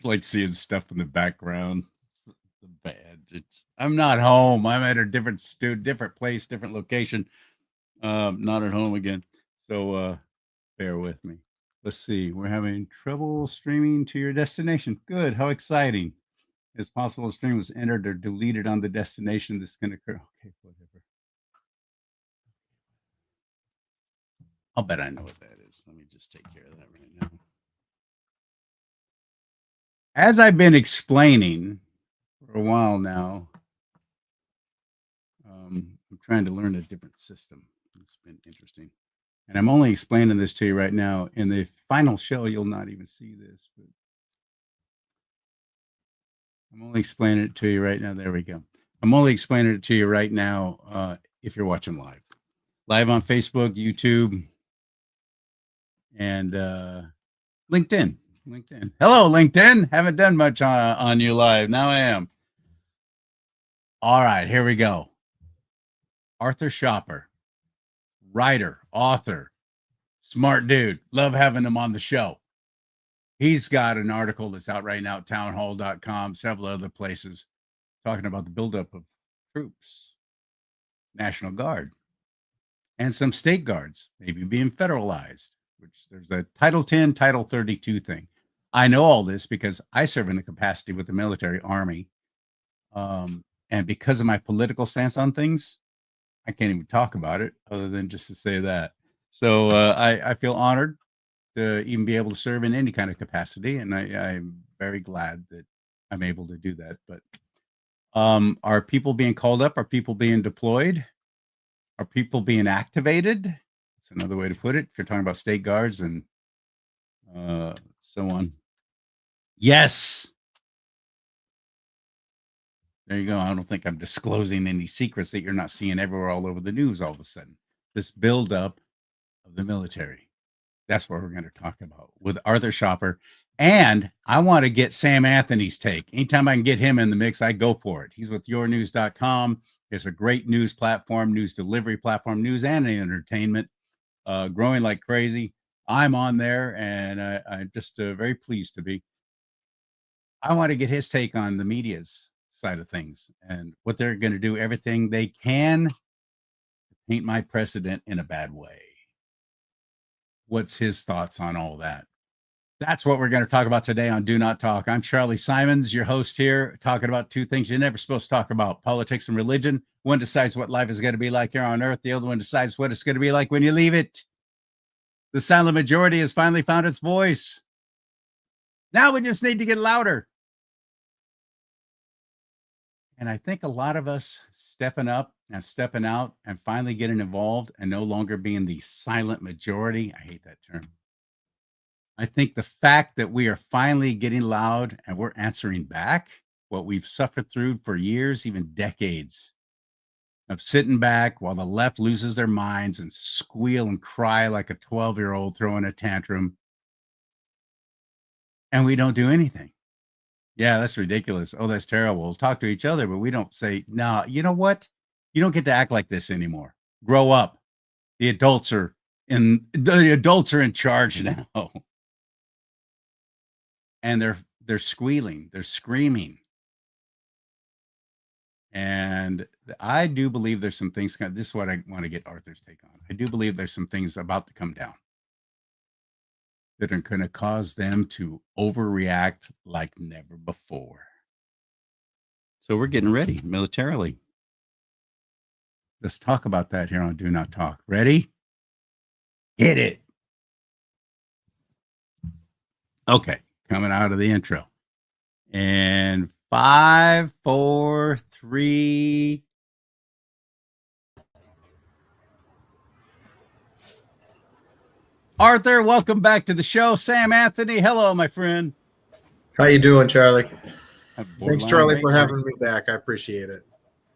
like seeing stuff in the background. The badge. I'm not home. I'm at a different place, different location. Not at home again. So bear with me. Let's see. We're having trouble streaming to your destination. Good. How exciting. It's possible the stream was entered or deleted on the destination. This can occur. Okay, whatever. I'll bet I know what that is. Let me just take care of that right now. As I've been explaining for a while now, I'm trying to learn a different system. It's been interesting. And I'm only explaining this to you right now. In the final show, you'll not even see this, but I'm only explaining it to you right now. There we go. I'm only explaining it to you right now if you're watching live on Facebook, YouTube, and LinkedIn. Hello, LinkedIn. Haven't done much on you live. Now I am. All right, here we go. Arthur Schaper, writer, author, smart dude. Love having him on the show. He's got an article that's out right now at townhall.com, several other places, talking about the buildup of troops, National Guard, and some state guards maybe being federalized, which there's a Title 10, Title 32 thing. I know all this because I serve in a capacity with the military Army. And because of my political stance on things, I can't even talk about it other than just to say that. So I feel honored to even be able to serve in any kind of capacity. And I'm very glad that I'm able to do that. But are people being called up? Are people being deployed? Are people being activated? That's another way to put it. If you're talking about state guards and so on. Yes. There you go. I don't think I'm disclosing any secrets that you're not seeing everywhere all over the news all of a sudden. This buildup of the military. That's what we're going to talk about with Arthur Schaper. And I want to get Sam Anthony's take. Anytime I can get him in the mix, I go for it. He's with yournews.com. It's a great news platform, news delivery platform, news and entertainment, growing like crazy. I'm on there, and I'm just very pleased to be. I want to get his take on the media's side of things and what they're going to do everything they can to paint my president in a bad way. What's his thoughts on all that? That's what we're going to talk about today on Do Not Talk. I'm Charlie Simons, your host here, talking about two things you're never supposed to talk about: politics and religion. One decides what life is going to be like here on earth. The other one decides what it's going to be like when you leave it. The silent majority has finally found its voice. Now we just need to get louder. And I think a lot of us stepping up and stepping out and finally getting involved and no longer being the silent majority. I hate that term. I think the fact that we are finally getting loud and we're answering back what we've suffered through for years, even decades, of sitting back while the left loses their minds and squeal and cry like a 12-year-old throwing a tantrum. And we don't do anything. Yeah, that's ridiculous. Oh, that's terrible. We'll talk to each other, but we don't say, no, you know what? You don't get to act like this anymore. Grow up. The adults are in charge now. And they're squealing, they're screaming. And I do believe there's some things, this is what I want to get Arthur's take on. I do believe there's some things about to come down that are going to cause them to overreact like never before. So we're getting ready militarily. Let's talk about that here on Do Not Talk. Ready? Get it. Okay, coming out of the intro. And 5, 4, 3. Arthur, welcome back to the show. Sam Anthony, hello, my friend. How you doing, Charlie? Thanks, Charlie, for having me back. I appreciate it.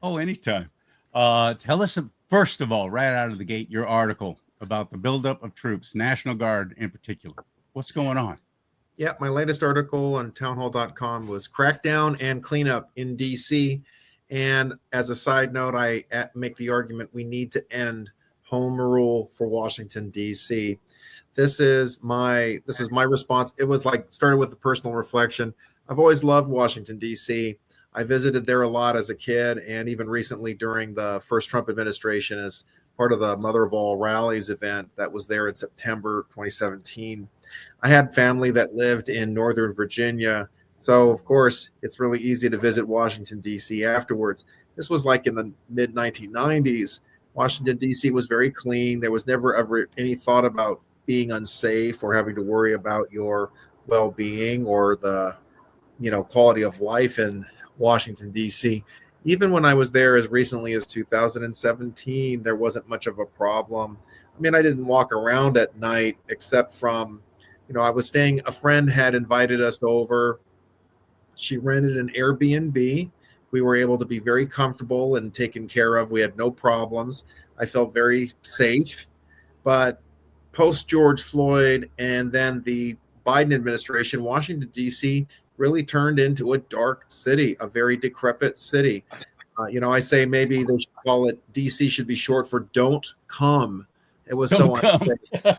Oh, anytime. Tell us, first of all, right out of the gate, your article about the buildup of troops, National Guard in particular. What's going on? Yeah, my latest article on townhall.com was Crackdown and Cleanup in D.C. And as a side note, I make the argument we need to end home rule for Washington, D.C. this is my response. It was like started with a personal reflection. I've always loved Washington, D.C. I visited there a lot as a kid, and even recently during the first Trump administration as part of the Mother of All Rallies event that was there in September 2017. I had family that lived in Northern Virginia. So, of course, it's really easy to visit Washington, D.C. afterwards. This was like in the mid 1990s. Washington, D.C. was very clean. There was never ever any thought about being unsafe or having to worry about your well-being or the quality of life in Washington, D.C. Even when I was there as recently as 2017, there wasn't much of a problem. I mean, I didn't walk around at night except from, I was staying, a friend had invited us over. She rented an Airbnb. We were able to be very comfortable and taken care of. We had no problems. I felt very safe. But post George Floyd and then the Biden administration, Washington, D.C. really turned into a dark city, a very decrepit city. I say maybe they should call it D.C. should be short for don't come. It was Don't so come. unsafe.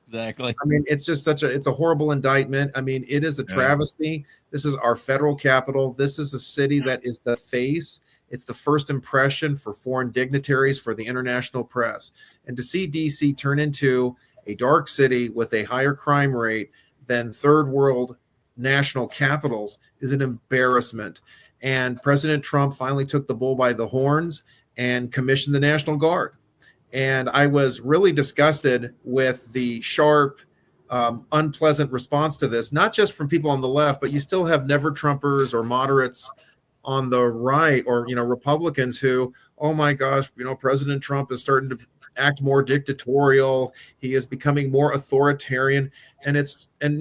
Exactly. I mean, it's just it's a horrible indictment. I mean, it is a travesty. This is our federal capital. This is a city that is the face. It's the first impression for foreign dignitaries, for the international press. And to see DC turn into a dark city with a higher crime rate than third world national capitals is an embarrassment. And President Trump finally took the bull by the horns and commissioned the National Guard. And I was really disgusted with the sharp, unpleasant response to this, not just from people on the left, but you still have never Trumpers or moderates on the right, or Republicans who, oh my gosh, President Trump is starting to act more dictatorial. He is becoming more authoritarian. And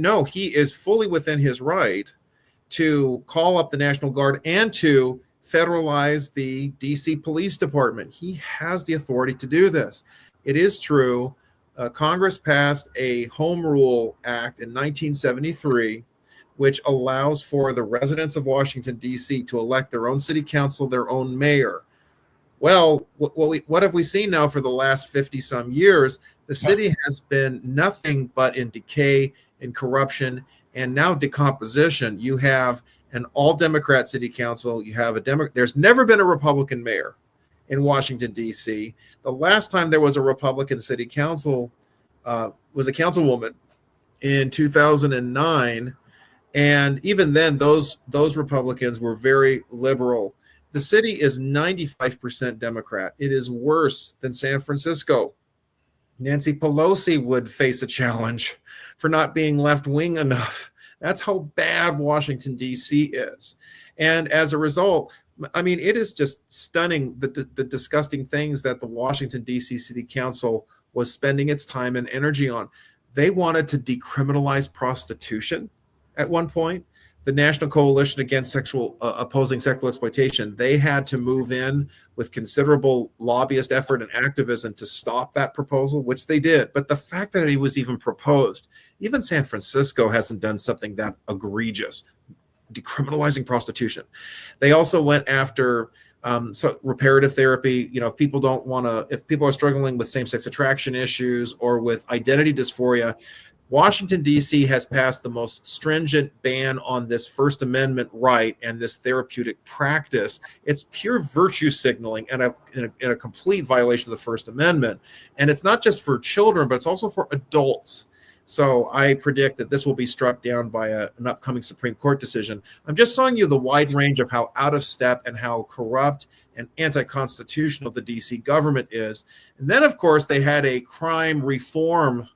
no, he is fully within his right to call up the National Guard and to federalize the DC Police Department. He has the authority to do this. It is true. Congress passed a Home Rule Act in 1973, which allows for the residents of Washington, D.C. to elect their own city council, their own mayor. Well, what have we seen now for the last 50-some years? The city has been nothing but in decay, in corruption, and now decomposition. You have an all-Democrat city council. You have there's never been a Republican mayor in Washington, D.C. The last time there was a Republican city council was a councilwoman in 2009. And even then, those Republicans were very liberal. The city is 95% Democrat. It is worse than San Francisco. Nancy Pelosi would face a challenge for not being left-wing enough. That's how bad Washington, D.C. is. And as a result, I mean, it is just stunning the disgusting things that the Washington, D.C. City Council was spending its time and energy on. They wanted to decriminalize prostitution at one point. The National Coalition Against Opposing Sexual Exploitation, they had to move in with considerable lobbyist effort and activism to stop that proposal, which they did. But the fact that it was even proposed, even San Francisco hasn't done something that egregious, decriminalizing prostitution. They also went after reparative therapy. If people are struggling with same-sex attraction issues or with identity dysphoria, Washington, D.C. has passed the most stringent ban on this First Amendment right and this therapeutic practice. It's pure virtue signaling and a complete violation of the First Amendment. And it's not just for children, but it's also for adults. So I predict that this will be struck down by an upcoming Supreme Court decision. I'm just showing you the wide range of how out of step and how corrupt and anti-constitutional the D.C. government is. And then, of course, they had a crime reform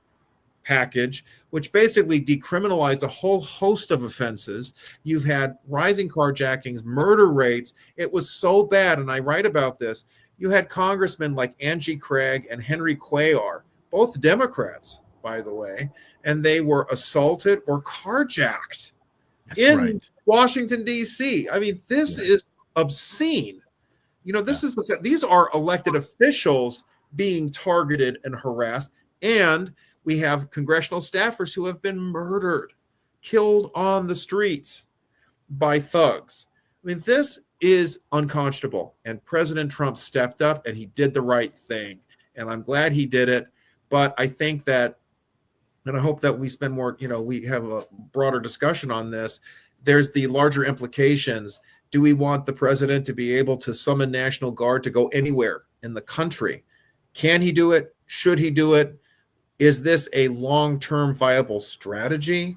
package, which basically decriminalized a whole host of offenses. You've had rising carjackings, murder rates. It was so bad, and I write about this. You had congressmen like Angie Craig and Henry Cuellar, both Democrats, by the way, and they were assaulted or carjacked in Washington, D.C. I mean, this is obscene. These are elected officials being targeted and harassed, and we have congressional staffers who have been murdered, killed on the streets by thugs. I mean, this is unconscionable. And President Trump stepped up and he did the right thing. And I'm glad he did it. But I think that and I hope that we spend more, we have a broader discussion on this. There's the larger implications. Do we want the president to be able to summon National Guard to go anywhere in the country? Can he do it? Should he do it? Is this a long-term viable strategy?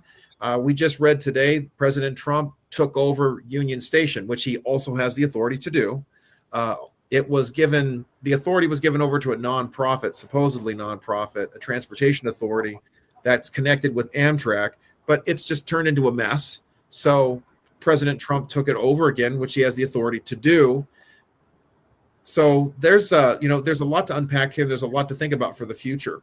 We just read today, President Trump took over Union Station, which he also has the authority to do. The authority was given over to a nonprofit, supposedly nonprofit, a transportation authority that's connected with Amtrak, but it's just turned into a mess. So President Trump took it over again, which he has the authority to do. So there's a lot to unpack here. There's a lot to think about for the future.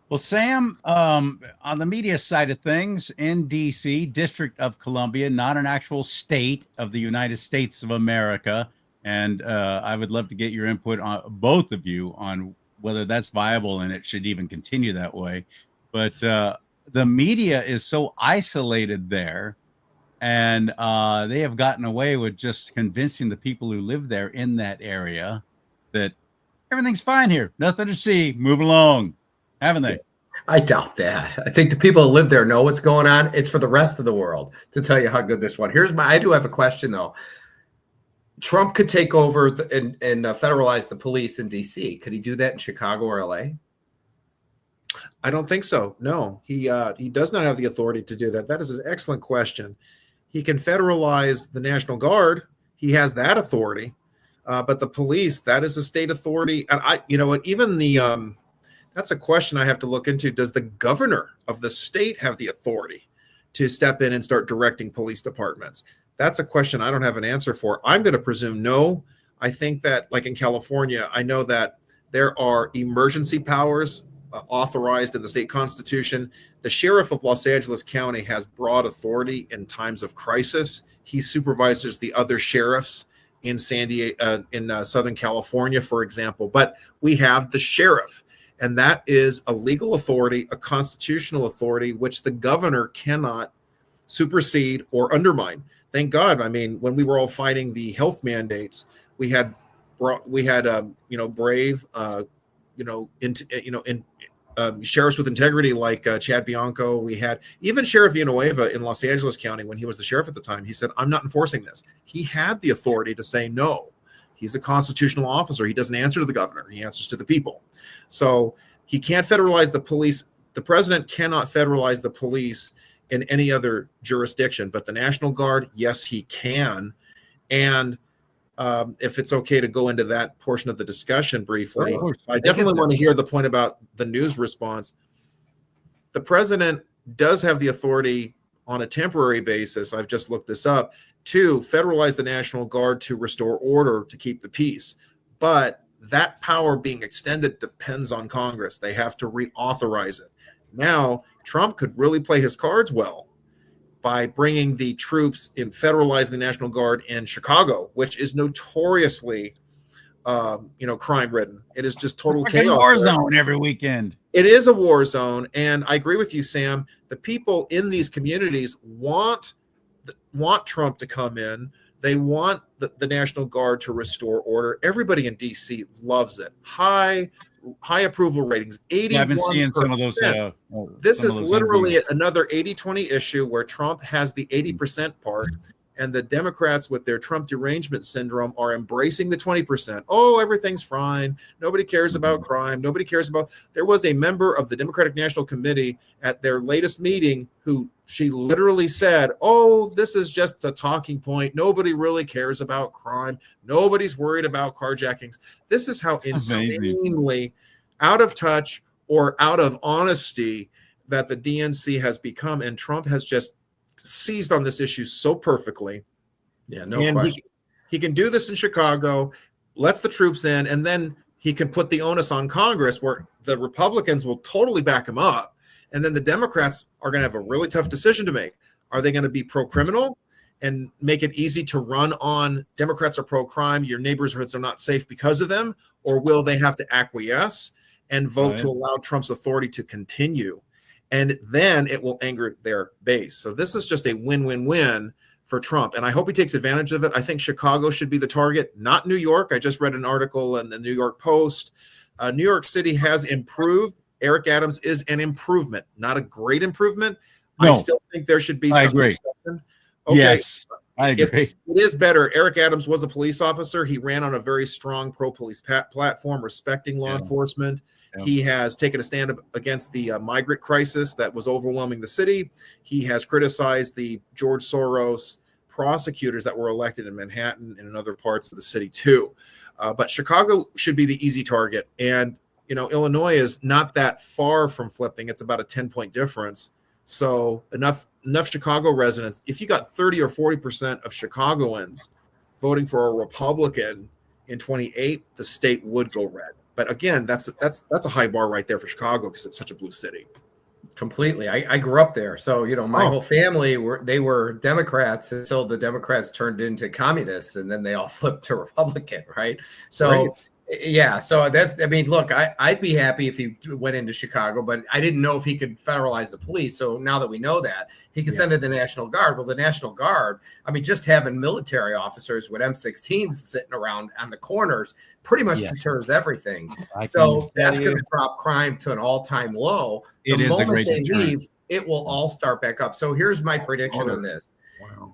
Well, Sam, on the media side of things, in D.C., District of Columbia, not an actual state of the United States of America, and I would love to get your input on both of you on whether that's viable and it should even continue that way. But the media is so isolated there, and they have gotten away with just convincing the people who live there in that area that everything's fine here, nothing to see, move along. Haven't they? I doubt that. I think the people that live there know what's going on. It's for the rest of the world to tell you how good this one. I do have a question though. Trump could take over and federalize the police in DC. Could he do that in Chicago or LA? I don't think so. No, he does not have the authority to do that. That is an excellent question. He can federalize the National Guard. He has that authority. But the police, that is a state authority. And that's a question I have to look into. Does the governor of the state have the authority to step in and start directing police departments? That's a question I don't have an answer for. I'm going to presume no. I think that, like in California, I know that there are emergency powers authorized in the state constitution. The sheriff of Los Angeles County has broad authority in times of crisis. He supervises the other sheriffs in Southern California, for example. But we have the sheriff. And that is a legal authority, a constitutional authority, which the governor cannot supersede or undermine. Thank God. I mean, when we were all fighting the health mandates, we had brave, sheriffs with integrity like Chad Bianco. We had even Sheriff Villanueva in Los Angeles County when he was the sheriff at the time. He said, "I'm not enforcing this." He had the authority to say no. He's a constitutional officer. He doesn't answer to the governor. He answers to the people. So he can't federalize the police. The president cannot federalize the police in any other jurisdiction, but the National Guard, yes, he can. And if it's okay to go into that portion of the discussion briefly, I definitely want to hear the point about the news response. The president does have the authority on a temporary basis, I've just looked this up, to federalize the National Guard to restore order, to keep the peace. But that power being extended depends on Congress. They have to reauthorize it. Now, Trump could really play his cards well by bringing the troops in, federalize the National Guard in Chicago, which is notoriously, crime-ridden. It is just total chaos. War zone every weekend. It is a war zone, and I agree with you, Sam. The people in these communities want Trump to come in. They want the National Guard to restore order. Everybody in D.C. loves it. High approval ratings. 81%. Yeah, I've been seeing some of those. This is literally another 80-20 issue where Trump has the 80% part, and the Democrats with their Trump derangement syndrome are embracing the 20%. Oh, everything's fine. Nobody cares about crime. Nobody cares about. There was a member of the Democratic National Committee at their latest meeting who she literally said, "Oh, this is just a talking point. Nobody really cares about crime. Nobody's worried about carjackings." This is how insanely out of touch or out of honesty that the DNC has become, and Trump has just seized on this issue so perfectly. Yeah, no question. He can do this in Chicago, lets the troops in, and then he can put the onus on Congress where the Republicans will totally back him up. And then the Democrats are going to have a really tough decision to make. Are they going to be pro-criminal and make it easy to run on Democrats are pro-crime, your neighborhoods are not safe because of them? Or will they have to acquiesce and vote to allow Trump's authority to continue? And then it will anger their base. So this is just a win-win-win for Trump. And I hope he takes advantage of it. I think Chicago should be the target, not New York. I just read an article in the New York Post. New York City has improved Eric Adams is an improvement, not a great improvement. No, I still think there should be I some agree. discussion. Okay. Yes, I agree. It is better. Eric Adams was a police officer. He ran on a very strong pro-police platform, respecting law enforcement. Yeah. He has taken a stand against the migrant crisis that was overwhelming the city. He has criticized the George Soros prosecutors that were elected in Manhattan and in other parts of the city too. But Chicago should be the easy target. And, Illinois is not that far from flipping. It's about a 10-point difference. So enough Chicago residents, if you got 30 or 40% of Chicagoans voting for a Republican in 28, the state would go red. But again, that's a high bar right there for Chicago because it's such a blue city. Completely. I grew up there. So, my whole family were Democrats until the Democrats turned into communists, and then they all flipped to Republican. Right. So, right. Yeah. So look, I'd be happy if he went into Chicago, but I didn't know if he could federalize the police. So now that we know that, he can send in the National Guard. Well, the National Guard, just having military officers with M16s sitting around on the corners pretty much deters everything. So that's going to drop crime to an all-time low. The moment they leave, it will all start back up. So here's my prediction on this. Wow.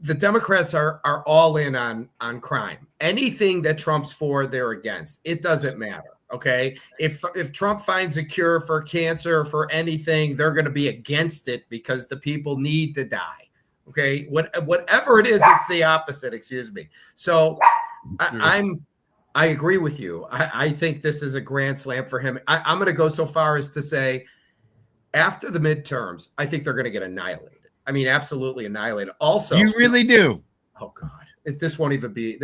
The Democrats are all in on crime. Anything that Trump's for, they're against. It doesn't matter. Okay. If Trump finds a cure for cancer, for anything, they're going to be against it because the people need to die. Okay. Whatever it is, it's the opposite. Excuse me. So I agree with you. I think this is a grand slam for him. I'm going to go so far as to say after the midterms, I think they're going to get annihilated. Absolutely annihilated. Also, you really do. Oh God, this won't even be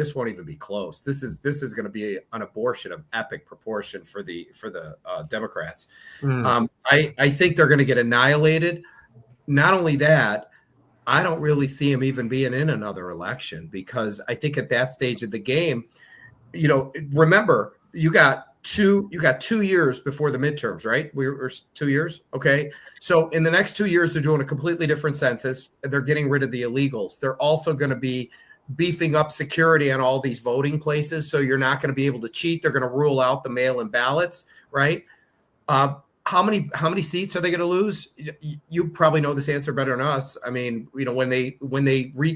close. This is going to be an abortion of epic proportion for the Democrats. I think they're going to get annihilated. Not only that, I don't really see him even being in another election because I think at that stage of the game, remember you got 2 years before the midterms, right? We were 2 years. Okay. So in the next 2 years, they're doing a completely different census. They're getting rid of the illegals. They're also going to be beefing up security on all these voting places. So you're not going to be able to cheat. They're going to rule out the mail-in ballots, right? How many seats are they going to lose? You probably know this answer better than us. When they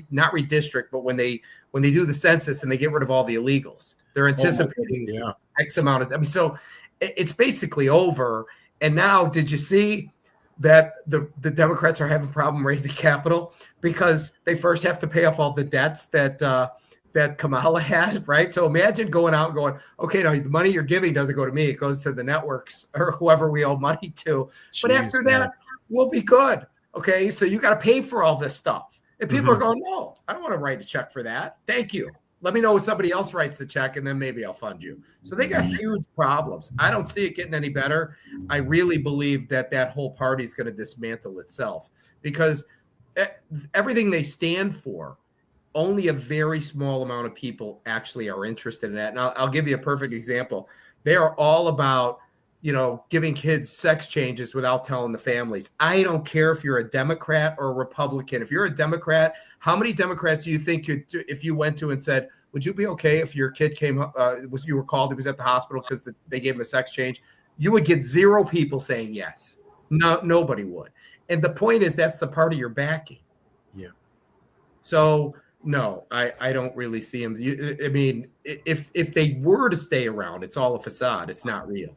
not redistrict, but when they do the census and they get rid of all the illegals, they're anticipating X amount of. So it's basically over. And now, did you see that the Democrats are having a problem raising capital because they first have to pay off all the debts that Kamala had, right? So imagine going out and going, okay, now the money you're giving doesn't go to me. It goes to the networks or whoever we owe money to. But after that, we'll be good. Okay, so you got to pay for all this stuff. And people are going, no, I don't want to write a check for that. Thank you. Let me know if somebody else writes the check and then maybe I'll fund you. So they got huge problems. I don't see it getting any better. I really believe that whole party is going to dismantle itself because everything they stand for, only a very small amount of people actually are interested in that. And I'll give you a perfect example. They are all about, giving kids sex changes without telling the families. I don't care if you're a Democrat or a Republican. If you're a Democrat, how many Democrats do you think if you went to and said, would you be okay if your kid you were called, he was at the hospital because they gave him a sex change? You would get 0 people saying yes. No, nobody would. And the point is that's the party you're backing. Yeah. So no, I don't really see him. If they were to stay around, it's all a facade. It's not real.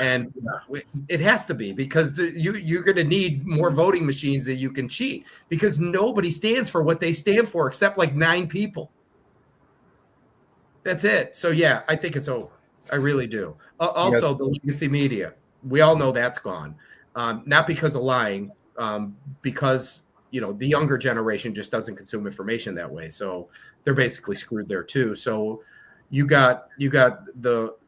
And it has to be because you're going to need more voting machines that you can cheat because nobody stands for what they stand for except like 9 people. That's it. So, yeah, I think it's over. I really do. Also, the legacy media, we all know that's gone. Not because of lying, because the younger generation just doesn't consume information that way. So they're basically screwed there too. So you got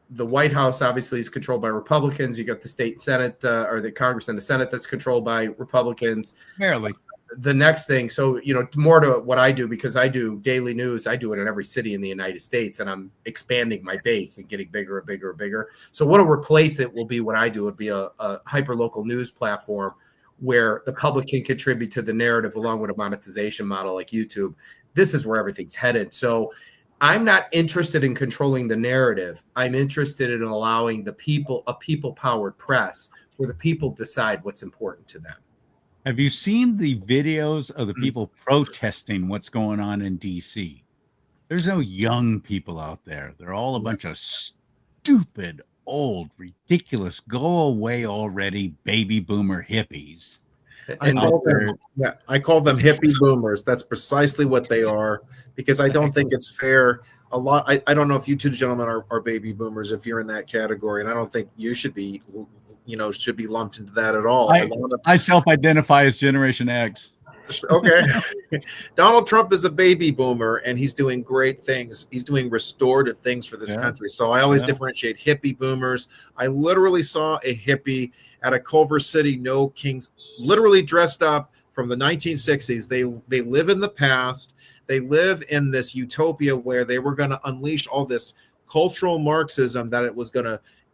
the White House obviously is controlled by Republicans. You got the state Senate or the Congress and the Senate that's controlled by Republicans. Barely. The next thing, so more to what I do because I do daily news. I do it in every city in the United States, and I'm expanding my base and getting bigger and bigger and bigger. So what'll replace it will be what I do. Would be a hyper-local news platform where the public can contribute to the narrative along with a monetization model like YouTube. This is where everything's headed. So I'm not interested in controlling the narrative. I'm interested in allowing the people, a people-powered press, where the people decide what's important to them. Have you seen the videos of the people protesting what's going on in DC? There's no young people out there. They're all a bunch of stupid, old, ridiculous, go away already baby boomer hippies. I call them hippie boomers. That's precisely what they are, because I don't think it's fair. I don't know if you two gentlemen are baby boomers, if you're in that category, and I don't think you should be, should be lumped into that at all. I self-identify as Generation X. Okay. Donald Trump is a baby boomer, and he's doing great things. He's doing restorative things for this country. So I always differentiate hippie boomers. I literally saw a hippie at a Culver City No Kings, literally dressed up from the 1960s. They live in the past. They live in this utopia where they were going to unleash all this cultural Marxism, that it was going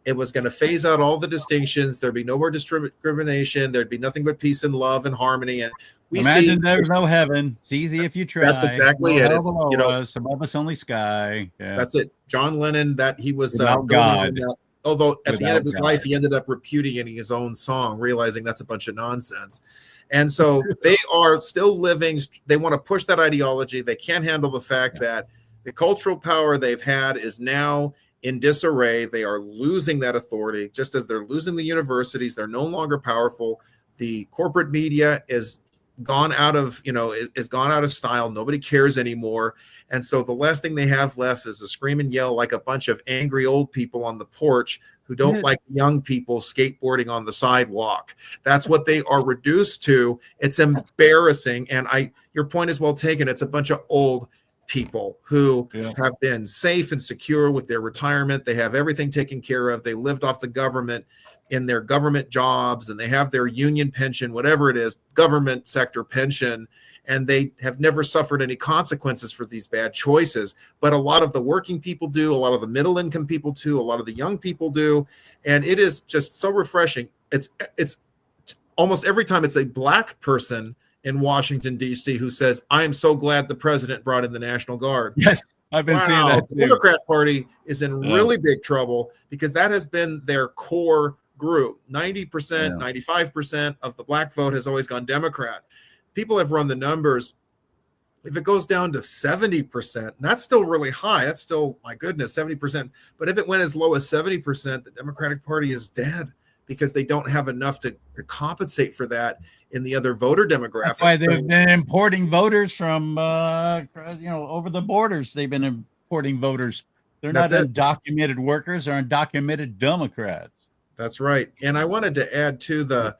to phase out all the distinctions. There'd be no more discrimination. There'd be nothing but peace and love and harmony. And imagine there's no heaven. It's easy if you try. That's exactly it. It's, us, above us only sky. Yeah. That's it. John Lennon, that he was God. Although at the end of his life, he ended up repudiating his own song, realizing that's a bunch of nonsense. And so they are still living. They want to push that ideology. They can't handle the fact that the cultural power they've had is now in disarray. They are losing that authority, just as they're losing the universities. They're no longer powerful. The corporate media is gone out of, is gone out of style. Nobody cares anymore. And so the last thing they have left is to scream and yell like a bunch of angry old people on the porch who don't like young people skateboarding on the sidewalk. That's what they are reduced to. It's embarrassing. And your point is well taken. It's a bunch of old people who have been safe and secure with their retirement. They have everything taken care of. They lived off the government in their government jobs, and they have their union pension, whatever it is, government sector pension, and they have never suffered any consequences for these bad choices. But a lot of the working people do, a lot of the middle income people do, a lot of the young people do, and it is just so refreshing. It's almost every time it's a black person in Washington, D.C. who says, I am so glad the president brought in the National Guard. Yes, I've been seeing that too. The Democrat Party is in really big trouble, because that has been their core group. 90%, 95% of the black vote has always gone Democrat. People have run the numbers. If it goes down to 70%, that's still really high. That's still, my goodness, 70%. But if it went as low as 70%, the Democratic Party is dead, because they don't have enough to compensate for that in the other voter demographics. That's why they've been importing voters from, over the borders. They've been importing voters. They're not undocumented workers or undocumented Democrats. That's right. And I wanted to add to the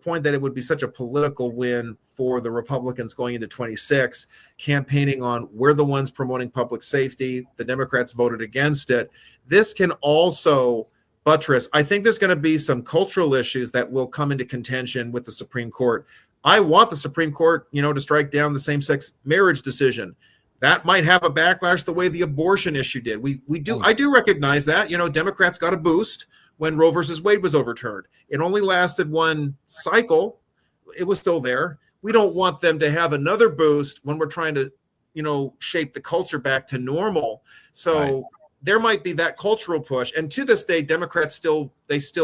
point that it would be such a political win for the Republicans going into 26, campaigning on we're the ones promoting public safety. The Democrats voted against it. This can also buttress. I think there's going to be some cultural issues that will come into contention with the Supreme Court. I want the Supreme Court, to strike down the same-sex marriage decision. That might have a backlash the way the abortion issue did. I do recognize that. Democrats got a boost when Roe versus Wade was overturned. It only lasted one cycle. It was still there. We don't want them to have another boost when we're trying to, shape the culture back to normal. So there might be that cultural push. And to this day, Democrats still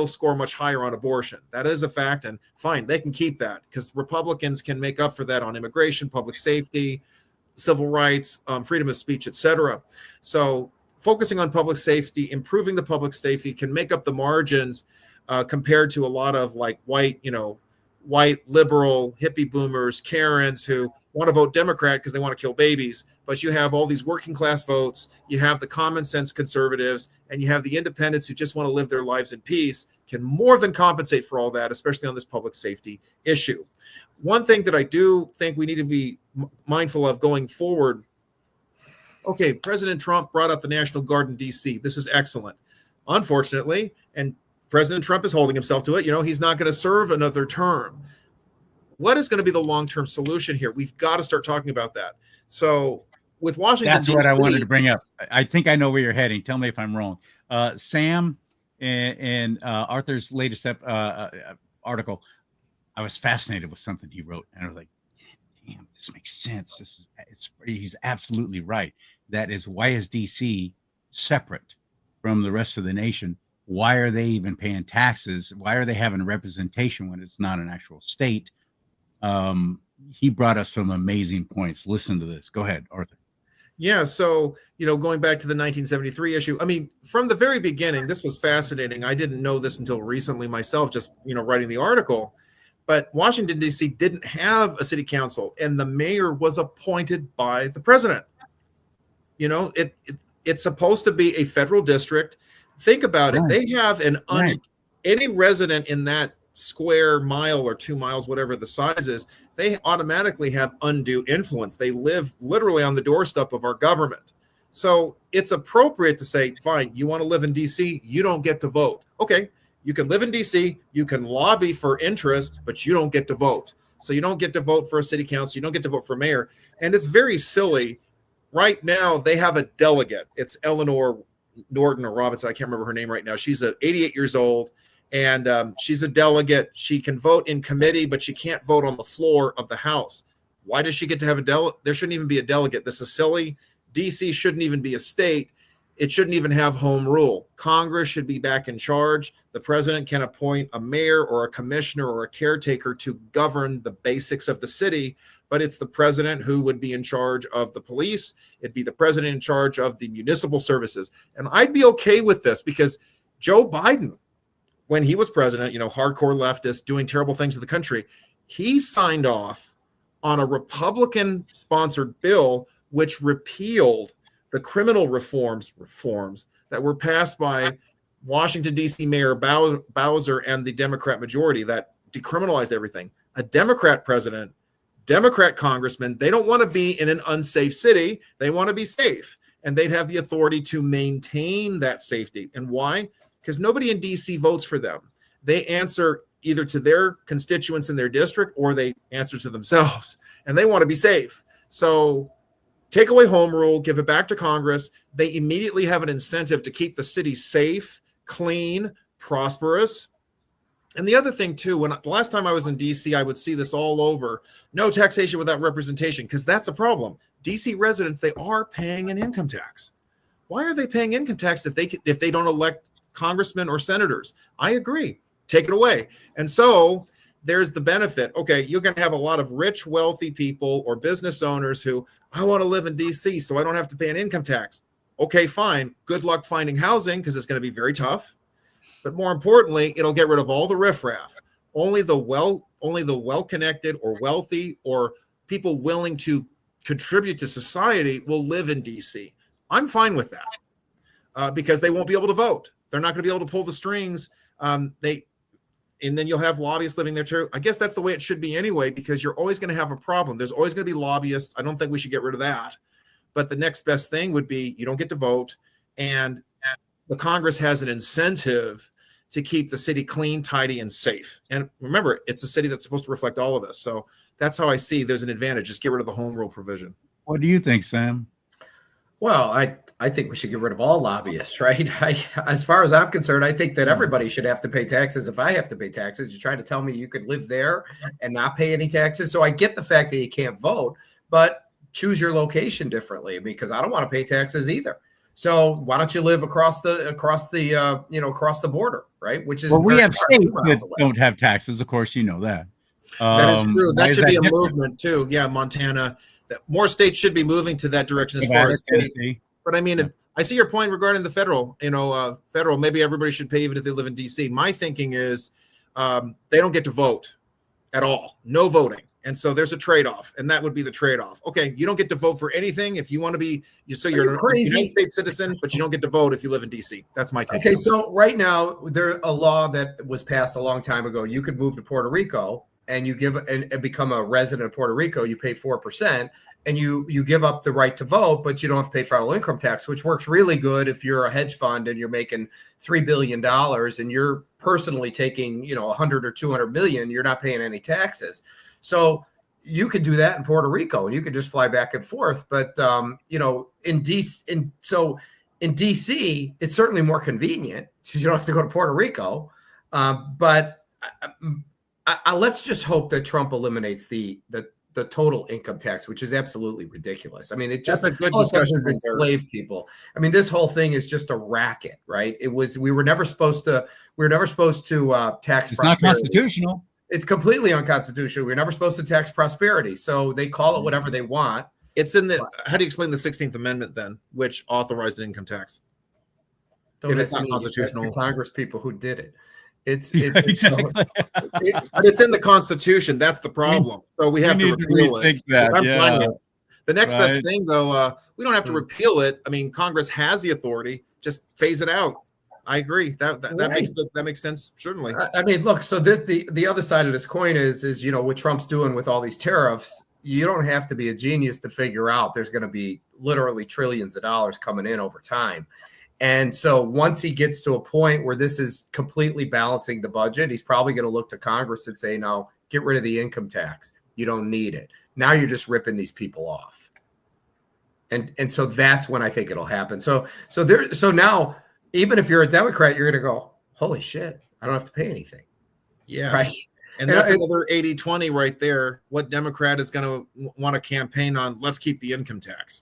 score much higher on abortion. That is a fact. And fine, they can keep that, because Republicans can make up for that on immigration, public safety, civil rights, freedom of speech, etc. So focusing on public safety, improving the public safety can make up the margins compared to a lot of like white liberal hippie boomers, Karens who want to vote Democrat because they want to kill babies. But you have all these working class votes, you have the common sense conservatives, and you have the independents who just want to live their lives in peace, can more than compensate for all that, especially on this public safety issue. One thing that I do think we need to be mindful of going forward. Okay, President Trump brought up the National Guard in D.C. This is excellent. Unfortunately, and President Trump is holding himself to it, he's not going to serve another term. What is going to be the long-term solution here? We've got to start talking about that. So with Washington, that's what I wanted to bring up. I think I know where you're heading. Tell me if I'm wrong. Sam and Arthur's latest article, I was fascinated with something he wrote, and I was like, damn, this makes sense. he's absolutely right. That is, why is DC separate from the rest of the nation? Why are they even paying taxes? Why are they having representation when it's not an actual state? He brought us some amazing points. Listen to this. Go ahead, Arthur. Yeah, so, going back to the 1973 issue, I mean, from the very beginning, this was fascinating. I didn't know this until recently myself, just, writing the article. But Washington, D.C. didn't have a city council, and the mayor was appointed by the president. It's supposed to be a federal district. Think about it. They have any resident in that square mile or 2 miles, whatever the size is, they automatically have undue influence. They live literally on the doorstep of our government. So it's appropriate to say, fine, you want to live in DC, you don't get to vote. Okay, you can live in DC, you can lobby for interest, but you don't get to vote. So you don't get to vote for a city council, you don't get to vote for mayor. And it's very silly. Right now, they have a delegate. It's Eleanor Norton or Robinson. I can't remember her name right now. She's 88 years old. And she's a delegate. She can vote in committee, but she can't vote on the floor of the House. Why does she get to have a delegate? There shouldn't even be a delegate. This is silly. DC shouldn't even be a state. It shouldn't even have home rule. Congress should be back in charge. The president can appoint a mayor or a commissioner or a caretaker to govern the basics of the city, but it's the president who would be in charge of the police. It'd be the president in charge of the municipal services. And I'd be okay with this because Joe Biden, when he was president, hardcore leftist doing terrible things to the country, he signed off on a Republican-sponsored bill which repealed the criminal reforms that were passed by Washington, D.C. Mayor Bowser and the Democrat majority that decriminalized everything. A Democrat president, Democrat congressman, they don't want to be in an unsafe city. They want to be safe. And they'd have the authority to maintain that safety. And why? Because nobody in DC votes for them. They answer either to their constituents in their district or they answer to themselves, and they want to be safe. So take away home rule, give it back to Congress. They immediately have an incentive to keep the city safe, clean, prosperous. And the other thing too, the last time I was in DC, I would see this all over. No taxation without representation, because that's a problem. DC residents, they are paying an income tax. Why are they paying income tax if they don't elect congressmen or senators? I agree. Take it away. And so there's the benefit. Okay, you're going to have a lot of rich, wealthy people or business owners who, I want to live in DC so I don't have to pay an income tax. Okay, fine. Good luck finding housing because it's going to be very tough. But more importantly, it'll get rid of all the riffraff. Only the well-connected or wealthy or people willing to contribute to society will live in DC. I'm fine with that because they won't be able to vote. They're not going to be able to pull the strings. And then you'll have lobbyists living there too. I guess that's the way it should be anyway, because you're always going to have a problem. There's always going to be lobbyists. I don't think we should get rid of that. But the next best thing would be you don't get to vote, and the Congress has an incentive to keep the city clean, tidy, and safe. And remember, it's a city that's supposed to reflect all of us. So that's how I see there's an advantage. Just get rid of the home rule provision. What do you think, Sam? Well, I think we should get rid of all lobbyists, right? As far as I'm concerned, I think that everybody should have to pay taxes. If I have to pay taxes, you're trying to tell me you could live there and not pay any taxes. So I get the fact that you can't vote, but choose your location differently, because I don't want to pay taxes either. So why don't you live across the border, right? Which is, well, we have states that don't have taxes. Of course, you know that. That is true. That should be a movement too. Yeah, Montana. More states should be moving to that direction as far as state. But I mean, I see your point regarding the federal. Federal. Maybe everybody should pay even if they live in DC. My thinking is they don't get to vote at all. No voting. And so there's a trade-off, and that would be the trade-off. Okay, you don't get to vote for anything if you want to be. You're a United States citizen, but you don't get to vote if you live in DC. That's my take. Okay, so right now there's a law that was passed a long time ago. You could move to Puerto Rico and you and become a resident of Puerto Rico. You pay 4%, and you give up the right to vote, but you don't have to pay federal income tax, which works really good if you're a hedge fund and you're making $3 billion and you're personally taking 100 or 200 million. You're not paying any taxes. So you could do that in Puerto Rico, and you could just fly back and forth. But in DC, it's certainly more convenient because you don't have to go to Puerto Rico. But let's just hope that Trump eliminates the the total income tax, which is absolutely ridiculous. I mean, it just That's a good all it does discussion is right there. enslave people. I mean, this whole thing is just a racket, right? We were never supposed to tax It's not prosperity. constitutional. It's completely unconstitutional. We're never supposed to tax prosperity. So they call it whatever they want. It's in the. How do you explain the 16th Amendment then, which authorized an income tax? Don't If it's ask not me, ask constitutional. the Congress people who did it. It's Exactly. But it's in the Constitution. That's the problem. So we have to repeal it. That. I'm Yeah. fine with it. The next Right. best thing, though, we don't have to repeal it. I mean, Congress has the authority. Just phase it out. I agree. That makes sense. Certainly. I mean, look. So the other side of this coin is what Trump's doing with all these tariffs. You don't have to be a genius to figure out there's going to be literally trillions of dollars coming in over time. And so once he gets to a point where this is completely balancing the budget, he's probably going to look to Congress and say, no, get rid of the income tax. You don't need it. Now you're just ripping these people off. And so that's when I think it'll happen. So now, even if you're a Democrat, you're going to go, holy shit, I don't have to pay anything. Yes. Right. And that's another 80-20 right there. What Democrat is going to want to campaign on? Let's keep the income tax.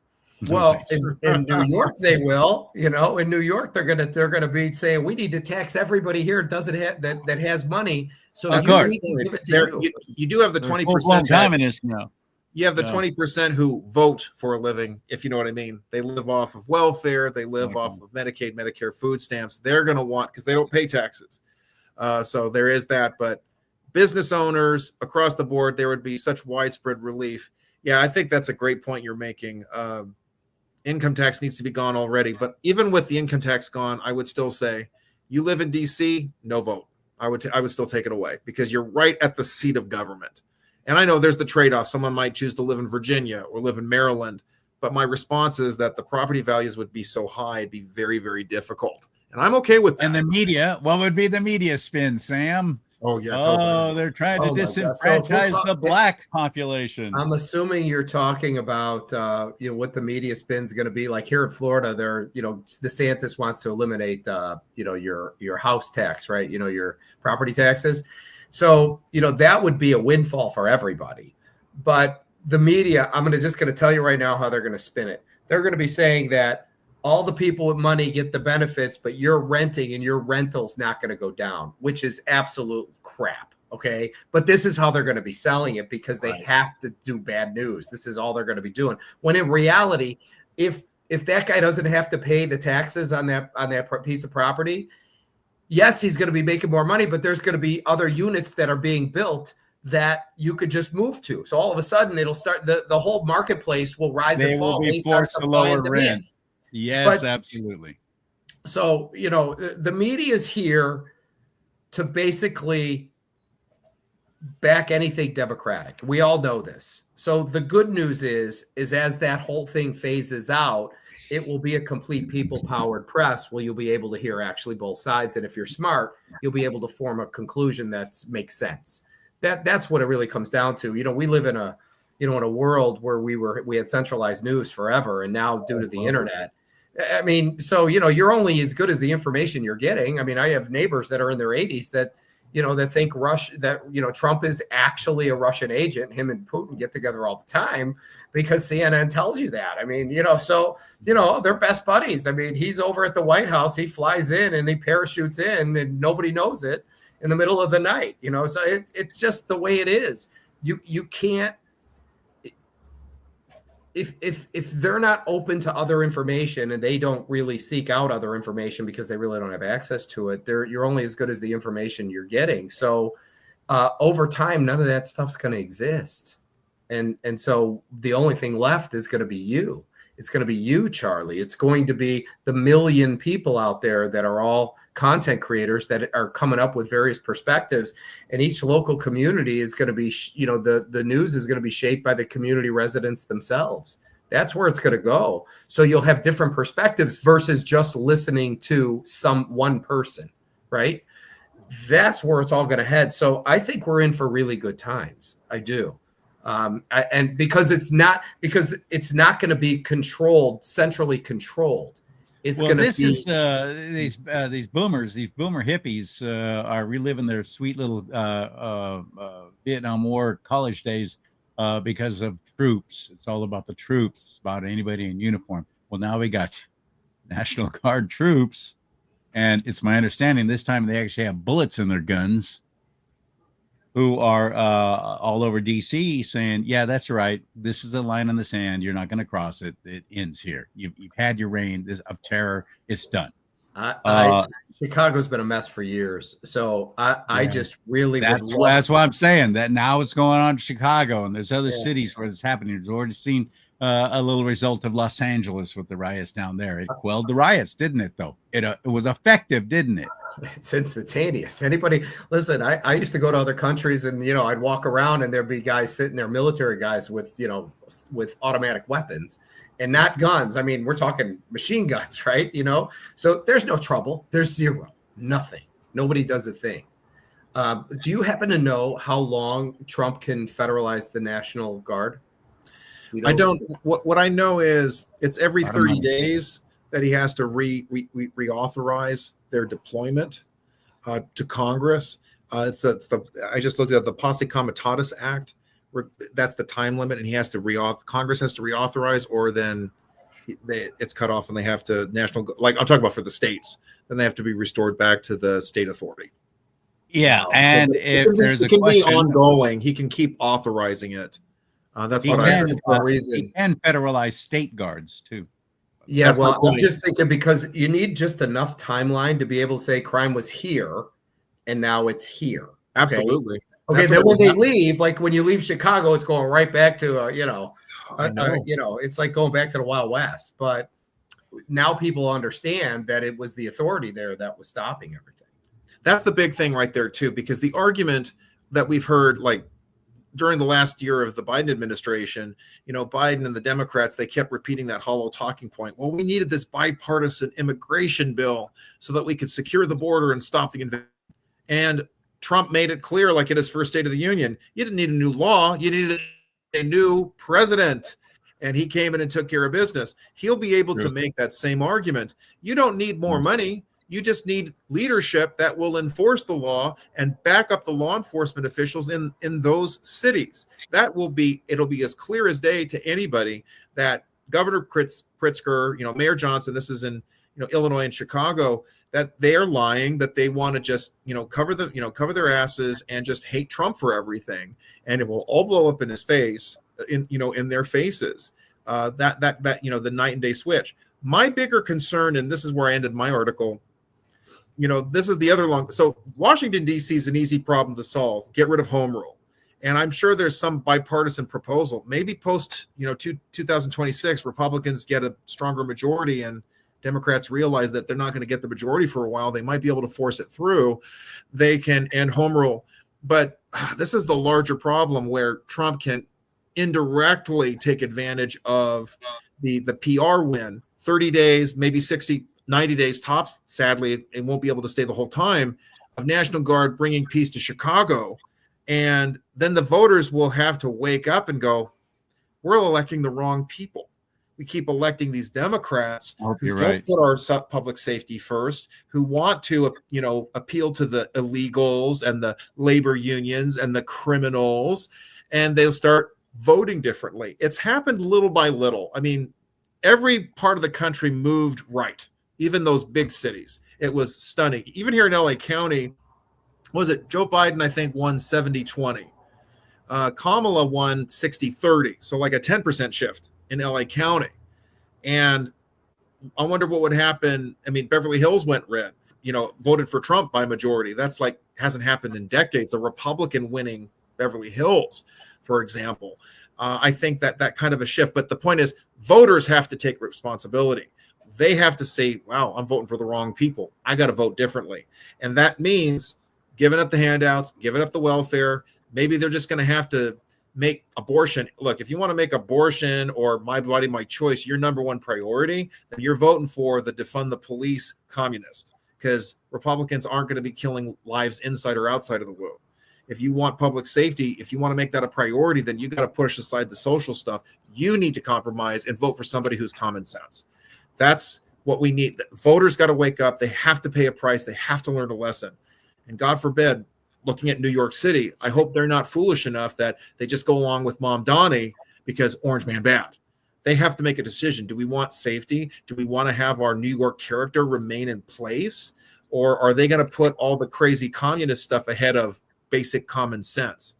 Well, in New York, they will. In New York, they're gonna be saying we need to tax everybody here that has money. So you need to give it to you. You do have the 20% communists now. You have the 20% who vote for a living, if you know what I mean. They live off of welfare. They live off of Medicaid, Medicare, food stamps. They're going to want, because they don't pay taxes. So there is that. But business owners across the board, there would be such widespread relief. Yeah, I think that's a great point you're making. Income tax needs to be gone already. But even with the income tax gone, I would still say, you live in D.C., no vote. I would still take it away because you're right at the seat of government. And I know there's the trade-off. Someone might choose to live in Virginia or live in Maryland. But my response is that the property values would be so high, it'd be very, very difficult. And I'm okay with that. And the media, what would be the media spin, Sam? Oh, yeah. Oh, they're trying to disenfranchise the black population. I'm assuming you're talking about, what the media spin is going to be like here in Florida. DeSantis wants to eliminate, your house tax, right? Your property taxes. So, that would be a windfall for everybody. But the media, I'm just going to tell you right now how they're going to spin it. They're going to be saying that all the people with money get the benefits, but you're renting and your rental's not going to go down, which is absolute crap. Okay. But this is how they're going to be selling it because they have to do bad news. This is all they're going to be doing. When in reality, if that guy doesn't have to pay the taxes on that piece of property, yes, he's going to be making more money, but there's going to be other units that are being built that you could just move to. So all of a sudden it'll start, the whole marketplace will rise and fall. They will be forced to lower rent. Yes, absolutely. So, the media is here to basically back anything Democratic. We all know this. So the good news is as that whole thing phases out, it will be a complete people-powered press where you'll be able to hear actually both sides. And if you're smart, you'll be able to form a conclusion that makes sense. That's what it really comes down to. We live in a world where we had centralized news forever. And now due to the internet, I mean, so, you're only as good as the information you're getting. I mean, I have neighbors that are in their 80s that think Trump is actually a Russian agent. Him and Putin get together all the time because CNN tells you that. I mean, they're best buddies. I mean, he's over at the White House. He flies in and he parachutes in and nobody knows it in the middle of the night, so it's just the way it is. You can't, if they're not open to other information and they don't really seek out other information because they really don't have access to it, you're only as good as the information you're getting. So over time, none of that stuff's going to exist. And so the only thing left is going to be you. It's going to be you, Charlie. It's going to be the million people out there that are all content creators that are coming up with various perspectives, and each local community is going to be, the news is going to be shaped by the community residents themselves. That's where it's going to go. So you'll have different perspectives versus just listening to one person, right? That's where it's all going to head. So I think we're in for really good times. I do. And because it's not going to be centrally controlled. It's going to be these boomer hippies are reliving their sweet little Vietnam War college days because of troops. It's all about the troops. It's about anybody in uniform. Well, now we got National Guard troops, and it's my understanding this time they actually have bullets in their guns, who are all over DC saying, yeah, that's right. This is the line in the sand. You're not going to cross it. It ends here. You've had your reign of terror. It's done. Chicago's been a mess for years. So I just really would love. That's what I'm saying. That now it's going on in Chicago, and there's other cities where it's happening. We've already seen a little result of Los Angeles with the riots down there. It quelled the riots, didn't it, though? It was effective, didn't it? It's instantaneous. Anybody listen, I used to go to other countries and, I'd walk around and there'd be guys sitting there, military guys with automatic weapons and not guns. I mean, we're talking machine guns, right? So there's no trouble. There's zero, nothing. Nobody does a thing. Do you happen to know how long Trump can federalize the National Guard? I don't. What I know is it's every 30 days that he has to reauthorize their deployment to Congress. I just looked at the Posse Comitatus Act. That's the time limit, and he has to Congress has to reauthorize, or then it's cut off, and they have to I'm talking about for the states. Then they have to be restored back to the state authority. Yeah, and if there's a question, it can be ongoing. He can keep authorizing it. That's what I heard. He can federalize state guards too. Yeah, well, I'm just thinking because you need just enough timeline to be able to say crime was here and now it's here. Absolutely. Okay, then when they leave, like when you leave Chicago, it's going right back to it's like going back to the Wild West. But now people understand that it was the authority there that was stopping everything. That's the big thing right there too, because the argument that we've heard, like during the last year of the Biden administration, Biden and the Democrats, they kept repeating that hollow talking point. Well, we needed this bipartisan immigration bill so that we could secure the border and stop the invasion. And Trump made it clear, like in his first State of the Union, you didn't need a new law. You needed a new president. And he came in and took care of business. He'll be able to make that same argument. You don't need more money. You just need leadership that will enforce the law and back up the law enforcement officials in those cities. It'll be as clear as day to anybody that Governor Pritzker, Mayor Johnson, this is in Illinois and Chicago, that they're lying, that they want to just cover their asses and just hate Trump for everything, and it will all blow up in his face, in their faces. The night and day switch. My bigger concern, and this is where I ended my article. This is the other so Washington, D.C. is an easy problem to solve. Get rid of home rule. And I'm sure there's some bipartisan proposal. Maybe post, 2026, Republicans get a stronger majority and Democrats realize that they're not going to get the majority for a while. They might be able to force it through. They can end home rule. But this is the larger problem where Trump can indirectly take advantage of the PR win. 30 days, maybe 60 90 days tops. Sadly, it won't be able to stay the whole time, of National Guard bringing peace to Chicago. And then the voters will have to wake up and go, we're electing the wrong people. We keep electing these Democrats who don't put our public safety first, who want to, appeal to the illegals and the labor unions and the criminals, and they'll start voting differently. It's happened little by little. I mean, every part of the country moved right, even those big cities. It was stunning. Even here in LA County, was it Joe Biden, I think, won 70-20. Kamala won 60-30. So like a 10% shift in LA County. And I wonder what would happen. I mean, Beverly Hills went red, voted for Trump by majority. That's like hasn't happened in decades. A Republican winning Beverly Hills, for example. I think that kind of a shift. But the point is, voters have to take responsibility. They have to say, wow, I'm voting for the wrong people. I got to vote differently. And that means giving up the handouts, giving up the welfare. Maybe they're just going to have to make abortion. Look, if you want to make abortion or my body, my choice your number one priority, then you're voting for the defund the police communist, because Republicans aren't going to be killing lives inside or outside of the womb. If you want public safety, if you want to make that a priority, then you got to push aside the social stuff. You need to compromise and vote for somebody who's common sense. That's what we need. Voters got to wake up. They have to pay a price. They have to learn a lesson. And God forbid, looking at New York City, I hope they're not foolish enough that they just go along with Mom Donnie because Orange Man bad. They have to make a decision. Do we want safety? Do we want to have our New York character remain in place? Or are they going to put all the crazy communist stuff ahead of basic common sense?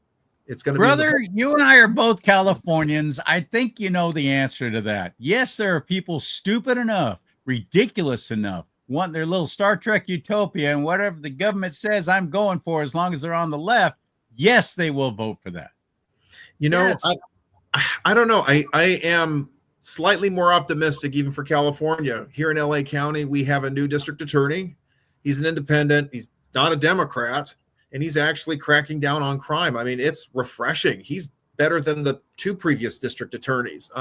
It's going to Brother, be you and I are both Californians. I think you know the answer to that. Yes, there are people stupid enough, ridiculous enough, want their little Star Trek utopia, and whatever the government says I'm going for, as long as they're on the left, yes, they will vote for that. Yes. Yes. I don't know. I am slightly more optimistic even for California. Here in LA County, we have a new district attorney. He's an independent. He's not a Democrat, and he's actually cracking down on crime. I mean, it's refreshing. He's better than the two previous district attorneys.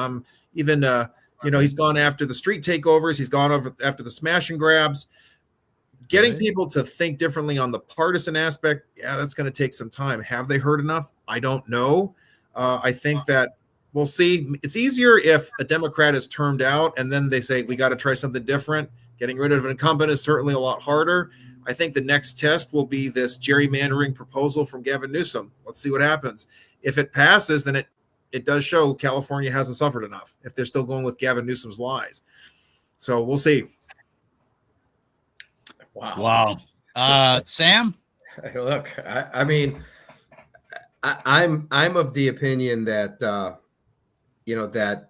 He's gone after the street takeovers. He's gone over after the smash and grabs. Getting people to think differently on the partisan aspect, yeah, that's going to take some time. Have they heard enough? I don't know. I think that we'll see. It's easier if a Democrat is termed out and then they say, we got to try something different. Getting rid of an incumbent is certainly a lot harder. I think the next test will be this gerrymandering proposal from Gavin Newsom. Let's see what happens. If it passes, then it does show California hasn't suffered enough if they're still going with Gavin Newsom's lies. So we'll see. Wow. Sam? Look, I mean, I'm of the opinion that that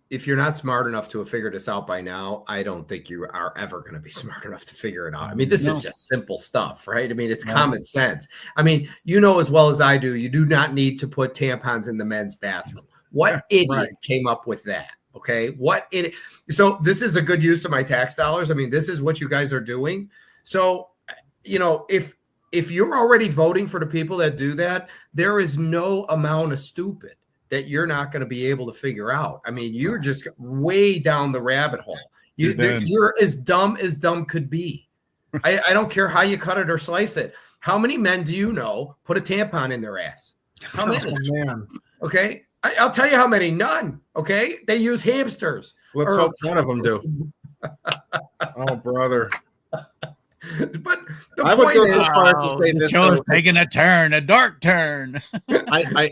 if you're not smart enough to have figured this out by now, I don't think you are ever going to be smart enough to figure it out. I mean, this is just simple stuff, right? I mean, it's common sense. I mean, you know as well as I do, you do not need to put tampons in the men's bathroom. What idiot came up with that? Okay, what idiot? So this is a good use of my tax dollars. I mean, this is what you guys are doing. So, if you're already voting for the people that do that, there is no amount of stupid that you're not going to be able to figure out. I mean, you're just way down the rabbit hole. You're as dumb could be. I don't care how you cut it or slice it. How many men do you know put a tampon in their ass? How many? Oh, man. Okay. I'll tell you how many. None. Okay. They use hamsters. Let's hope none of them do. Oh, brother. But the I would point go is, as far as to say the this. show's taking a turn, a dark turn. I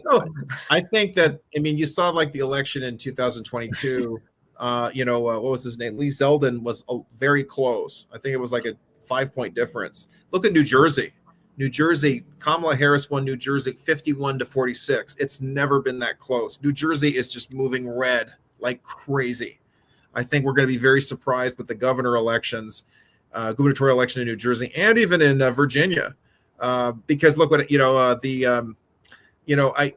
think that, I mean, you saw like the election in 2022. What was his name? Lee Zeldin was very close. I think it was like a 5-point difference. Look at New Jersey. New Jersey, Kamala Harris won New Jersey 51-46. It's never been that close. New Jersey is just moving red like crazy. I think we're going to be very surprised with the gubernatorial election in New Jersey and even in Virginia, because look what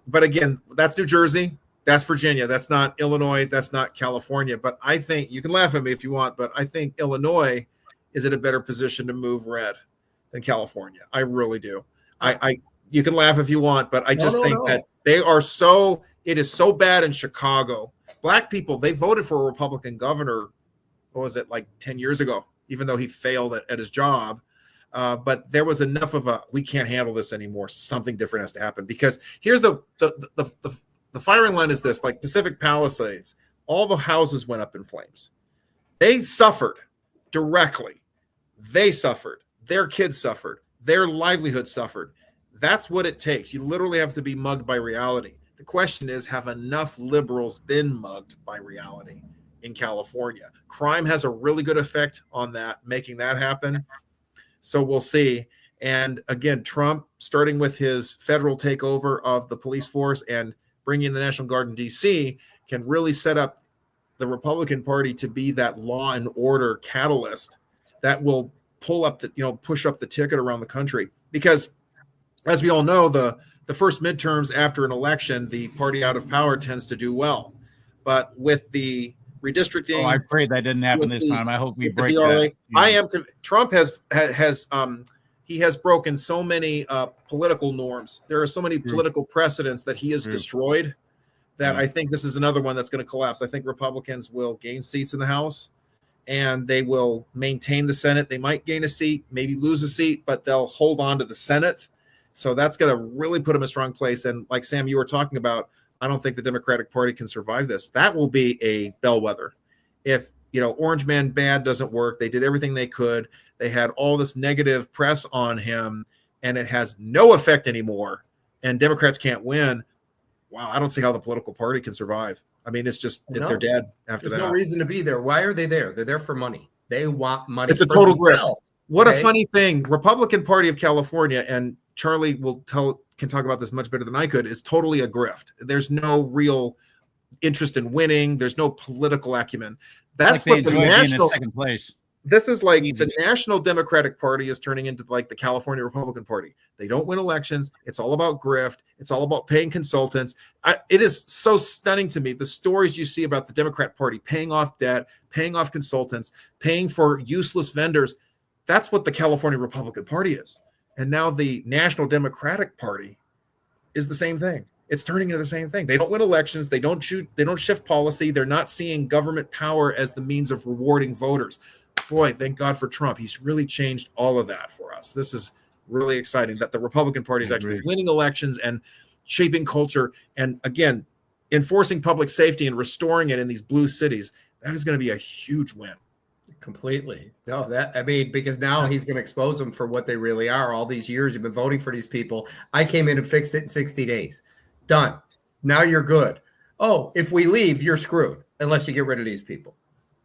but again, that's New Jersey, that's Virginia, that's not Illinois, that's not California. But I think you can laugh at me if you want, but I think Illinois is in a better position to move red than California. I really do. You can laugh if you want, but I just think that it is so bad in Chicago. Black people, they voted for a Republican governor, what was it, like 10 years ago, even though he failed at his job. But there was enough of we can't handle this anymore. Something different has to happen, because here's the firing line is this, like Pacific Palisades, all the houses went up in flames. They suffered directly. They suffered. Their kids suffered. Their livelihood suffered. That's what it takes. You literally have to be mugged by reality. The question is, have enough liberals been mugged by reality in California? Crime has a really good effect on that, making that happen. So we'll see. And again, Trump, starting with his federal takeover of the police force and bringing the National Guard in D.C., can really set up the Republican Party to be that law and order catalyst that will push up the ticket around the country. Because as we all know, the first midterms after an election, the party out of power tends to do well. But with the redistricting, I pray that didn't happen this time. I hope we break that. Trump has broken so many political norms. There are so many political precedents that he has destroyed that I think this is another one that's going to collapse. I think Republicans will gain seats in the House and they will maintain the Senate. They might gain a seat, maybe lose a seat, but they'll hold on to the Senate. So that's going to really put them in a strong place. And like Sam, you were talking about, I don't think the Democratic Party can survive this. That will be a bellwether. If, Orange Man bad doesn't work, they did everything they could. They had all this negative press on him. and it has no effect anymore, and Democrats can't win, wow, I don't see how the political party can survive. I mean, it's just they're dead after There's that. no reason to be there. Why are they there? They're there for money. They want money. It's a total grift. What okay? a funny thing. Republican Party of California, and Charlie can talk about this much better than I could, is totally a grift. There's no real interest in winning. There's no political acumen. That's like what the national second place. This is like the National Democratic Party is turning into like the California Republican Party. They don't win elections. It's all about grift. It's all about paying consultants. It is so stunning to me, the stories you see about the Democrat Party paying off debt, paying off consultants, paying for useless vendors. That's what the California Republican Party is. And now the National Democratic Party is the same thing. It's turning into the same thing. They don't win elections. They don't shift policy. They're not seeing government power as the means of rewarding voters. Boy, thank God for Trump. He's really changed all of that for us. This is really exciting that the Republican Party is actually winning elections and shaping culture. And again, enforcing public safety and restoring it in these blue cities. That is going to be a huge win. Completely. No, because now he's going to expose them for what they really are. All these years you've been voting for these people. I came in and fixed it in 60 days. Done. Now you're good. Oh, if we leave, you're screwed unless you get rid of these people.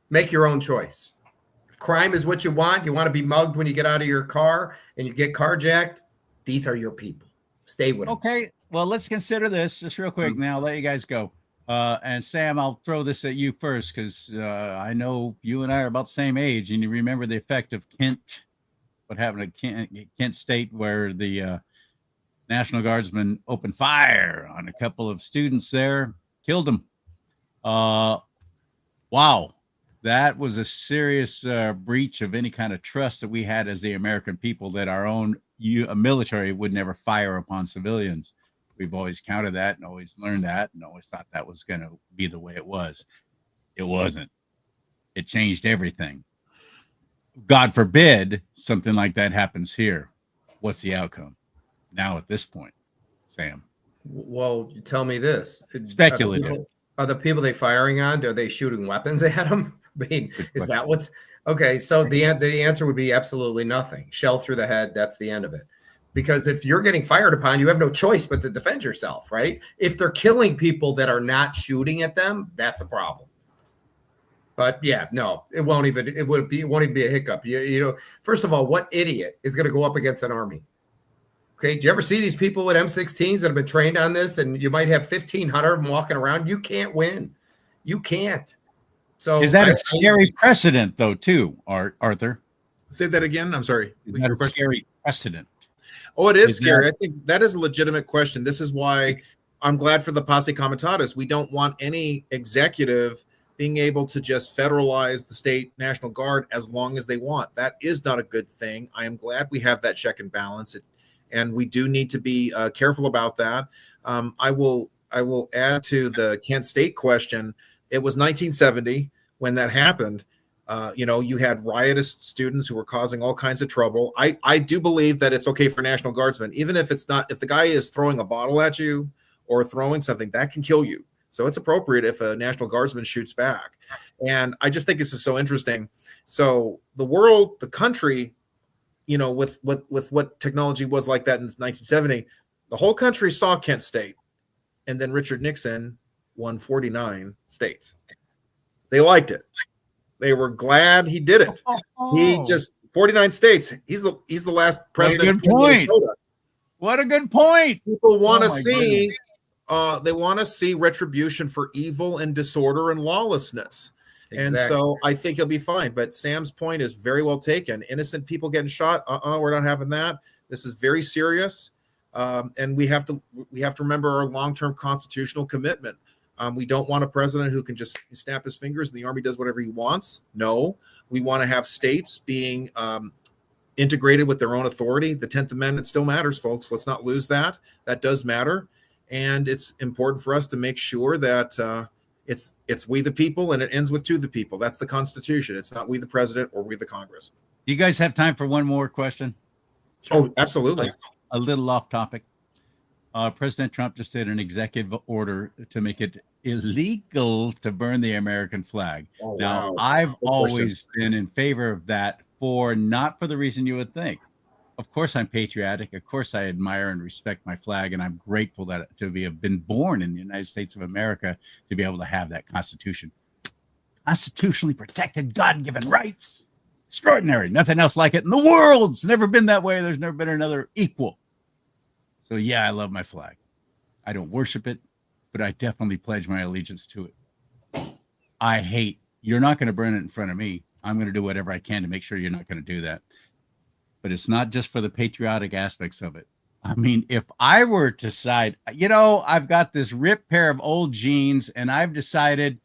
Make your own choice. If crime is what you want to be mugged when you get out of your car and you get carjacked, these are your people. Stay with them. Okay, well, let's consider this just real quick. Now, I'll let you guys go. And Sam, I'll throw this at you first because I know you and I are about the same age, and you remember the effect of Kent, what happened at Kent State, where the National Guardsmen opened fire on a couple of students there, killed them. Wow. That was a serious breach of any kind of trust that we had as the American people, that our own military would never fire upon civilians. We've always counted that and always learned that and always thought that was going to be the way it was. It wasn't. It changed everything. God forbid something like that happens here. What's the outcome now at this point, Sam? Well, tell me this. Speculative. Are the people they firing on, are they shooting weapons at them? I mean, is that what's okay? So the answer would be absolutely nothing. Shell through the head. That's the end of it. Because if you're getting fired upon, you have no choice but to defend yourself, right? If they're killing people that are not shooting at them, that's a problem. But yeah, no, it won't even be a hiccup. You know, first of all, what idiot is going to go up against an army? Okay, do you ever see these people with M16s that have been trained on this, and you might have 1,500 of them walking around? You can't win. You can't. So is that a scary precedent, though, too, Arthur? Say that again. I'm sorry. Is that a scary precedent? Oh, it is scary. I think that is a legitimate question. This is why I'm glad for the posse comitatus. We don't want any executive being able to just federalize the state National Guard as long as they want. That is not a good thing. I am glad we have that check and balance, and we do need to be careful about that. I will add to the Kent State question. It was 1970 when that happened. You had riotous students who were causing all kinds of trouble. I do believe that it's okay for National Guardsmen, even if it's not, if the guy is throwing a bottle at you or throwing something that can kill you. So it's appropriate if a National Guardsman shoots back. And I just think this is so interesting. So the world, the country, with what technology was like that in 1970, the whole country saw Kent State. And then Richard Nixon won 49 states. They liked it. They were glad he did it. He just 49 states. He's the last president. What a good point. What a good point. People want to see they want to see retribution for evil and disorder and lawlessness. Exactly. And so I think he'll be fine. But Sam's point is very well taken. Innocent people getting shot. We're not having that. This is very serious. And we have to remember our long-term constitutional commitment. We don't want a president who can just snap his fingers and the army does whatever he wants. No, we want to have states being integrated with their own authority. The 10th Amendment still matters, folks. Let's not lose that. That does matter. And it's important for us to make sure that it's we the people and it ends with to the people. That's the Constitution. It's not we the president or we the Congress. Do you guys have time for one more question? Oh, absolutely. A little off topic. President Trump just did an executive order to make it illegal to burn the American flag. Oh, now, wow. I've always been in favor of that, not for the reason you would think. Of course, I'm patriotic. Of course, I admire and respect my flag, and I'm grateful that have been born in the United States of America to be able to have that Constitution. Constitutionally protected, God-given rights. Extraordinary. Nothing else like it in the world. It's never been that way. There's never been another equal. So, yeah, I love my flag. I don't worship it, but I definitely pledge my allegiance to it. I hate, you're not going to burn it in front of me. I'm going to do whatever I can to make sure you're not going to do that. But it's not just for the patriotic aspects of it. I mean, if I were to decide, I've got this ripped pair of old jeans and I've decided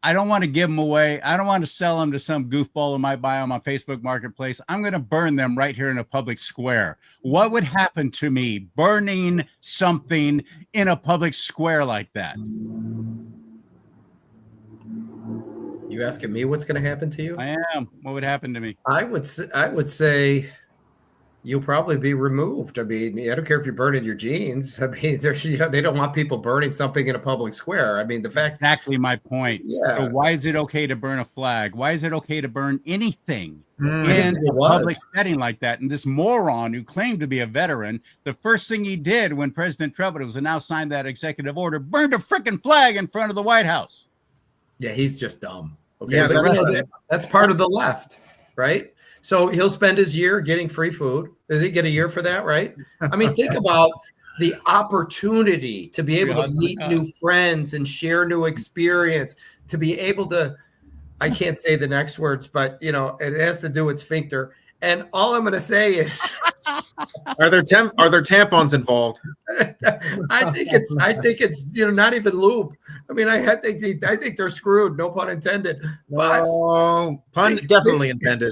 I don't want to give them away. I don't want to sell them to some goofball who might buy them on Facebook Marketplace. I'm going to burn them right here in a public square. What would happen to me burning something in a public square like that? You asking me what's going to happen to you? I am. What would happen to me? I would say you'll probably be removed. I mean, I don't care if you're burning your jeans. I mean, they don't want people burning something in a public square. I mean, the fact. Exactly my point. Yeah. So why is it okay to burn a flag? Why is it okay to burn anything in a public setting like that? And this moron who claimed to be a veteran, the first thing he did when President Trump was announced signed that executive order, burned a freaking flag in front of the White House. Yeah, he's just dumb. Okay, Yeah, that's part of the left, right? So he'll spend his year getting free food. Does he get a year for that, right? I mean, think about the opportunity to be able to meet new friends and share new experience, to be able to, I can't say the next words, but, it has to do with sphincter. And all I'm going to say is, are there tampons involved? I think it's not even lube. I mean, I think they're screwed. No pun intended. No, pun definitely intended.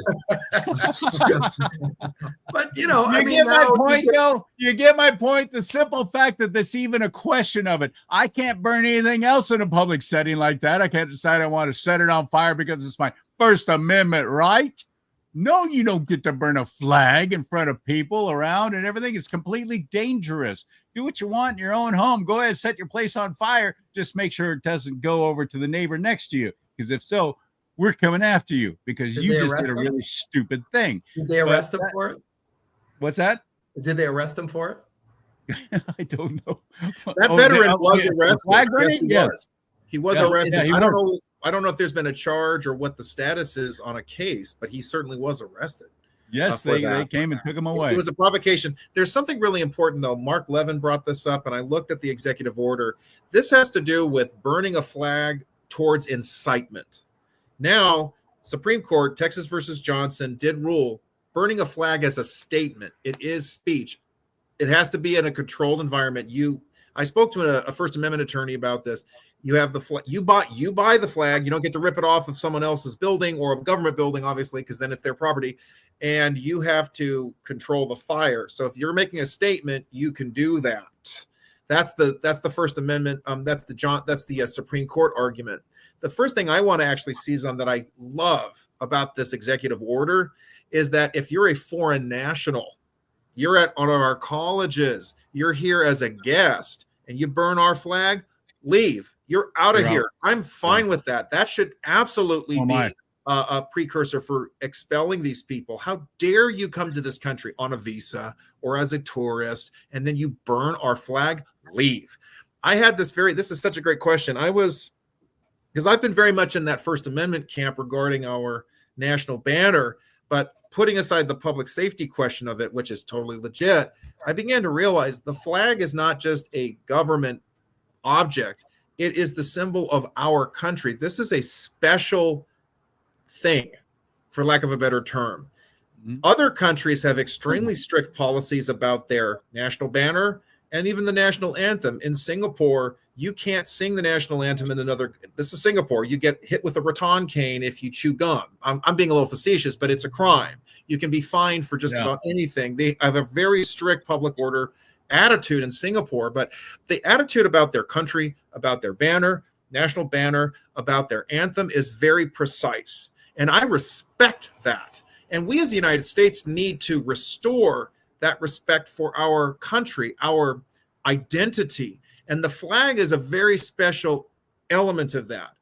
But you get my point, though. You get my point. The simple fact that there's even a question of it. I can't burn anything else in a public setting like that. I can't decide I want to set it on fire because it's my First Amendment right. No, you don't get to burn a flag in front of people around and everything. It's completely dangerous. Do what you want in your own home. Go ahead, set your place on fire. Just make sure it doesn't go over to the neighbor next to you. Because if so, we're coming after you because you just did a really stupid thing. Did they arrest him for it? What's that? Did they arrest him for it? I don't know. That veteran was arrested. Yes, he was arrested. I don't know if there's been a charge or what the status is on a case, but he certainly was arrested. Yes, they came and took him away. It was a provocation. There's something really important, though. Mark Levin brought this up, and I looked at the executive order. This has to do with burning a flag towards incitement. Now, Supreme Court, Texas versus Johnson, did rule burning a flag as a statement. It is speech. It has to be in a controlled environment. I spoke to a First Amendment attorney about this. You have the flag. You buy the flag. You don't get to rip it off of someone else's building or a government building, obviously, because then it's their property. And you have to control the fire. So if you're making a statement, you can do that. That's the First Amendment. That's the Supreme Court argument. The first thing I want to actually seize on that I love about this executive order is that if you're a foreign national, you're at one of our colleges, you're here as a guest, and you burn our flag, leave. You're out of here. I'm fine with that. That should absolutely be a precursor for expelling these people. How dare you come to this country on a visa or as a tourist, and then you burn our flag? Leave. I had this is such a great question. Because I've been very much in that First Amendment camp regarding our national banner, but putting aside the public safety question of it, which is totally legit, I began to realize the flag is not just a government object. It is the symbol of our country. This is a special thing, for lack of a better term. Mm-hmm. Other countries have extremely strict policies about their national banner and even the national anthem. In Singapore, you can't sing the national anthem in this is Singapore. You get hit with a rattan cane if you chew gum. I'm being a little facetious, but it's a crime. You can be fined for just about anything. They have a very strict public order attitude in Singapore, but the attitude about their country, about their banner, national banner, about their anthem is very precise. And I respect that. And we as the United States need to restore that respect for our country, our identity. And the flag is a very special element of that.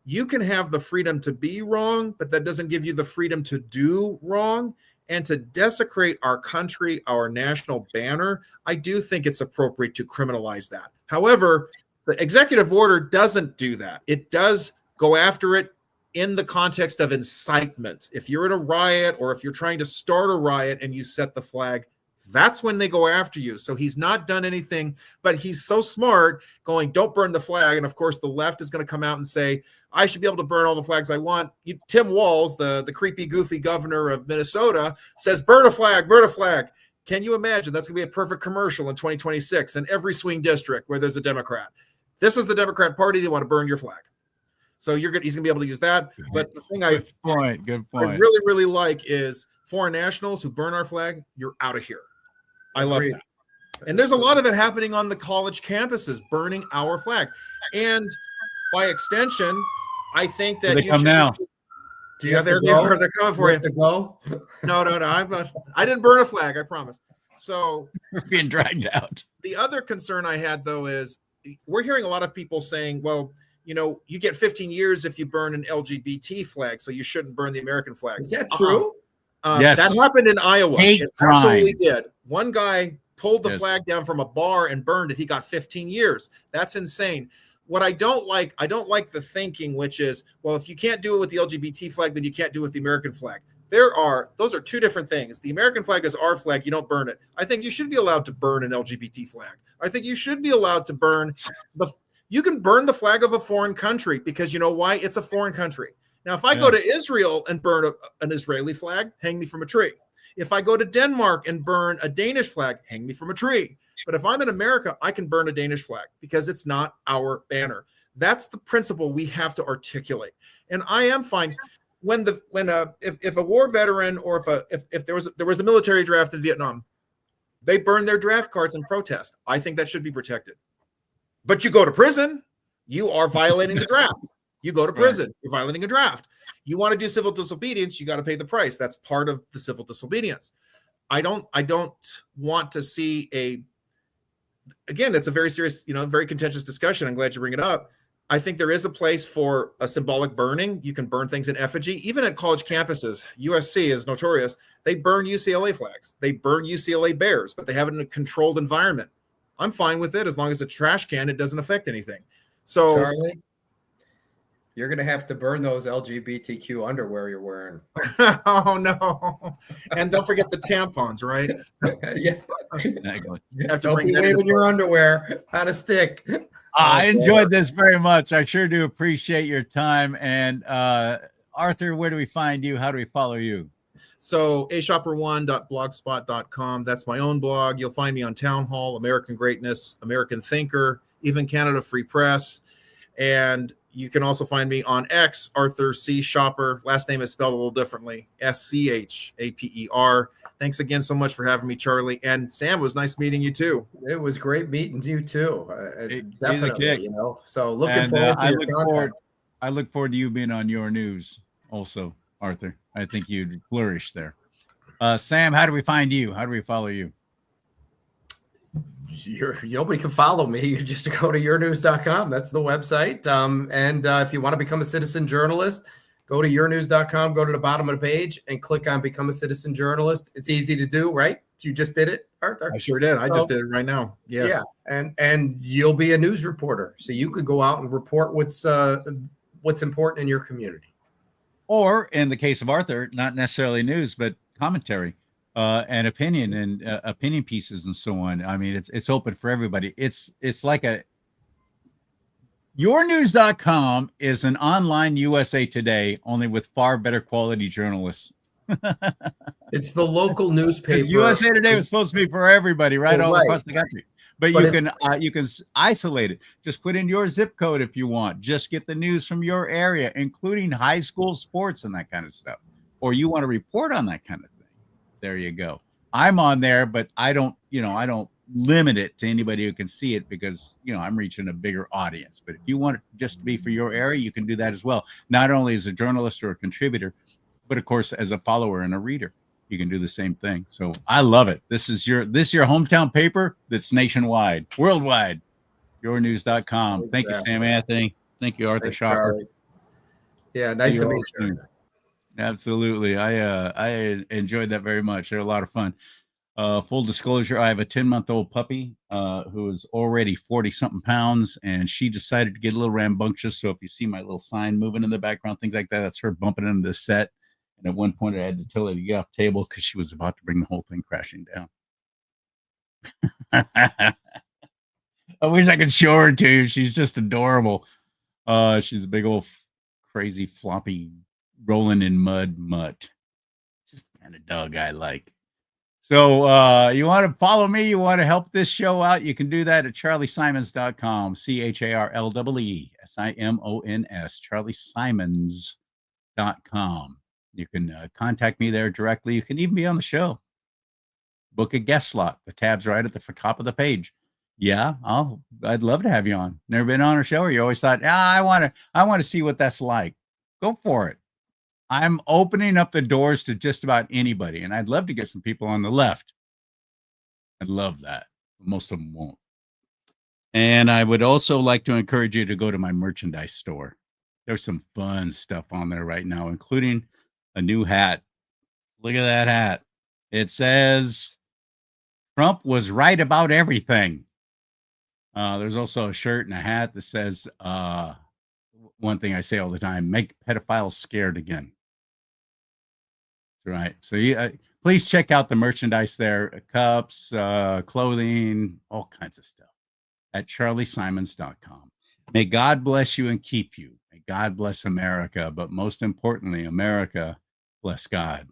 You can have the freedom to be wrong, but that doesn't give you the freedom to do wrong. and to desecrate our country, our national banner, I do think it's appropriate to criminalize that. However, the executive order doesn't do that. It does go after it in the context of incitement. If you're in a riot or if you're trying to start a riot and you set the flag, that's when they go after you. So he's not done anything, but he's so smart going, don't burn the flag. And of course, the left is going to come out and say, I should be able to burn all the flags I want. Tim Walz, the creepy, goofy governor of Minnesota, says, burn a flag, burn a flag. Can you imagine? That's going to be a perfect commercial in 2026 in every swing district where there's a Democrat. This is the Democrat Party. They want to burn your flag. So he's going to be able to use that. But the thing good point. I really, really like is foreign nationals who burn our flag, you're out of here. I love that. And there's a lot of it happening on the college campuses, burning our flag. And by extension, I think that they come now. Do you have they're coming for you. To go? No. I didn't burn a flag, I promise. So We're being dragged out. the other concern I had, though, is we're hearing a lot of people saying, well, you get 15 years if you burn an LGBT flag, so you shouldn't burn the American flag. Is that true? Yes. That happened in Iowa. Hate it crime. absolutely did. One guy pulled the Yes. flag down from a bar and burned it. He got 15 years. That's insane. What I don't like the thinking, which is, well, if you can't do it with the LGBT flag, then you can't do it with the American flag. Those are two different things. The American flag is our flag. You don't burn it. I think you should be allowed to burn an LGBT flag. I think you should be allowed to burn you can burn the flag of a foreign country because you know why? It's a foreign country. Now, if I go to Israel and burn an Israeli flag, hang me from a tree. If I go to Denmark and burn a Danish flag, hang me from a tree. But if I'm in America, I can burn a Danish flag because it's not our banner. That's the principle we have to articulate. And I am fine if a war veteran or if there was a military draft in Vietnam, they burn their draft cards in protest. I think that should be protected. But you go to prison, you are violating the draft. You go to prison, you're violating a draft. You want to do civil disobedience, you got to pay the price. That's part of the civil disobedience. I don't want to see again, it's a very serious, very contentious discussion. I'm glad you bring it up. I think there is a place for a symbolic burning. You can burn things in effigy, even at college campuses. USC is notorious. They burn UCLA flags. They burn UCLA Bears, but they have it in a controlled environment. I'm fine with it as long as it's a trash can. It doesn't affect anything. So, Charlie, you're going to have to burn those LGBTQ underwear you're wearing. Oh, no. And don't forget the tampons, right? Yeah. Exactly. Don't be waving your underwear on a stick. I enjoyed this very much. I sure do appreciate your time. And Arthur, where do we find you? How do we follow you? So ashopper1.blogspot.com. That's my own blog. You'll find me on Town Hall, American Greatness, American Thinker, even Canada Free Press. And you can also find me on X, Arthur C. Schaper. Last name is spelled a little differently, SCHAPER. Thanks again so much for having me, Charlie. And Sam, it was nice meeting you too. It was great meeting you too. Definitely, So looking forward to your content. I look forward to you being on Your News also, Arthur. I think you'd flourish there. Sam, how do we find you? How do we follow you? Nobody can follow me. You just go to yournews.com. That's the website. And if you want to become a citizen journalist, go to yournews.com, go to the bottom of the page and click on Become a Citizen Journalist. It's easy to do, right? You just did it, Arthur? I sure did. I just did it right now. Yes. Yeah. And you'll be a news reporter. So you could go out and report what's important in your community. Or in the case of Arthur, not necessarily news, but commentary and opinion and opinion pieces and so on. I mean, it's open for everybody. It's like yournews.com is an online USA Today, only with far better quality journalists. It's the local newspaper. USA Today was supposed to be for everybody, right? All across the country. But you can isolate it. Just put in your zip code if you want. Just get the news from your area, including high school sports and that kind of stuff. Or you want to report on that kind of thing. There you go. I'm on there, but I don't limit it to anybody who can see it because, I'm reaching a bigger audience. But if you want it just to be for your area, you can do that as well. Not only as a journalist or a contributor, but of course, as a follower and a reader. You can do the same thing. So I love it. This is your hometown paper that's nationwide, worldwide. Yournews.com. Thank you, Sam Anthony. Thank you, Arthur Schaper. Yeah, nice to meet you. Absolutely. I enjoyed that very much. They're a lot of fun. Full disclosure, I have a 10-month-old puppy who is already 40-something pounds, and she decided to get a little rambunctious. So if you see my little sign moving in the background, things like that, that's her bumping into the set. And at one point, I had to tell her to get off the table because she was about to bring the whole thing crashing down. I wish I could show her to you. She's just adorable. She's a big old crazy floppy rolling in mud mutt. Just the kind of dog I like. So you want to follow me, you want to help this show out, you can do that at charliesimons.com, CharlieSimons, charliesimons.com. You can contact me there directly. You can even be on the show. Book a guest slot. The tab's right at the top of the page. Yeah, I'd love to have you on. Never been on a show, or you always thought, I want to see what that's like. Go for it. I'm opening up the doors to just about anybody, and I'd love to get some people on the left. I'd love that. Most of them won't. And I would also like to encourage you to go to my merchandise store. There's some fun stuff on there right now, including a new hat. Look at that hat. It says, Trump was right about everything. There's also a shirt and a hat that says, one thing I say all the time, make pedophiles scared again. Right. So please check out the merchandise there, cups, clothing, all kinds of stuff at charliesimons.com. May God bless you and keep you. May God bless America. But most importantly, America bless God.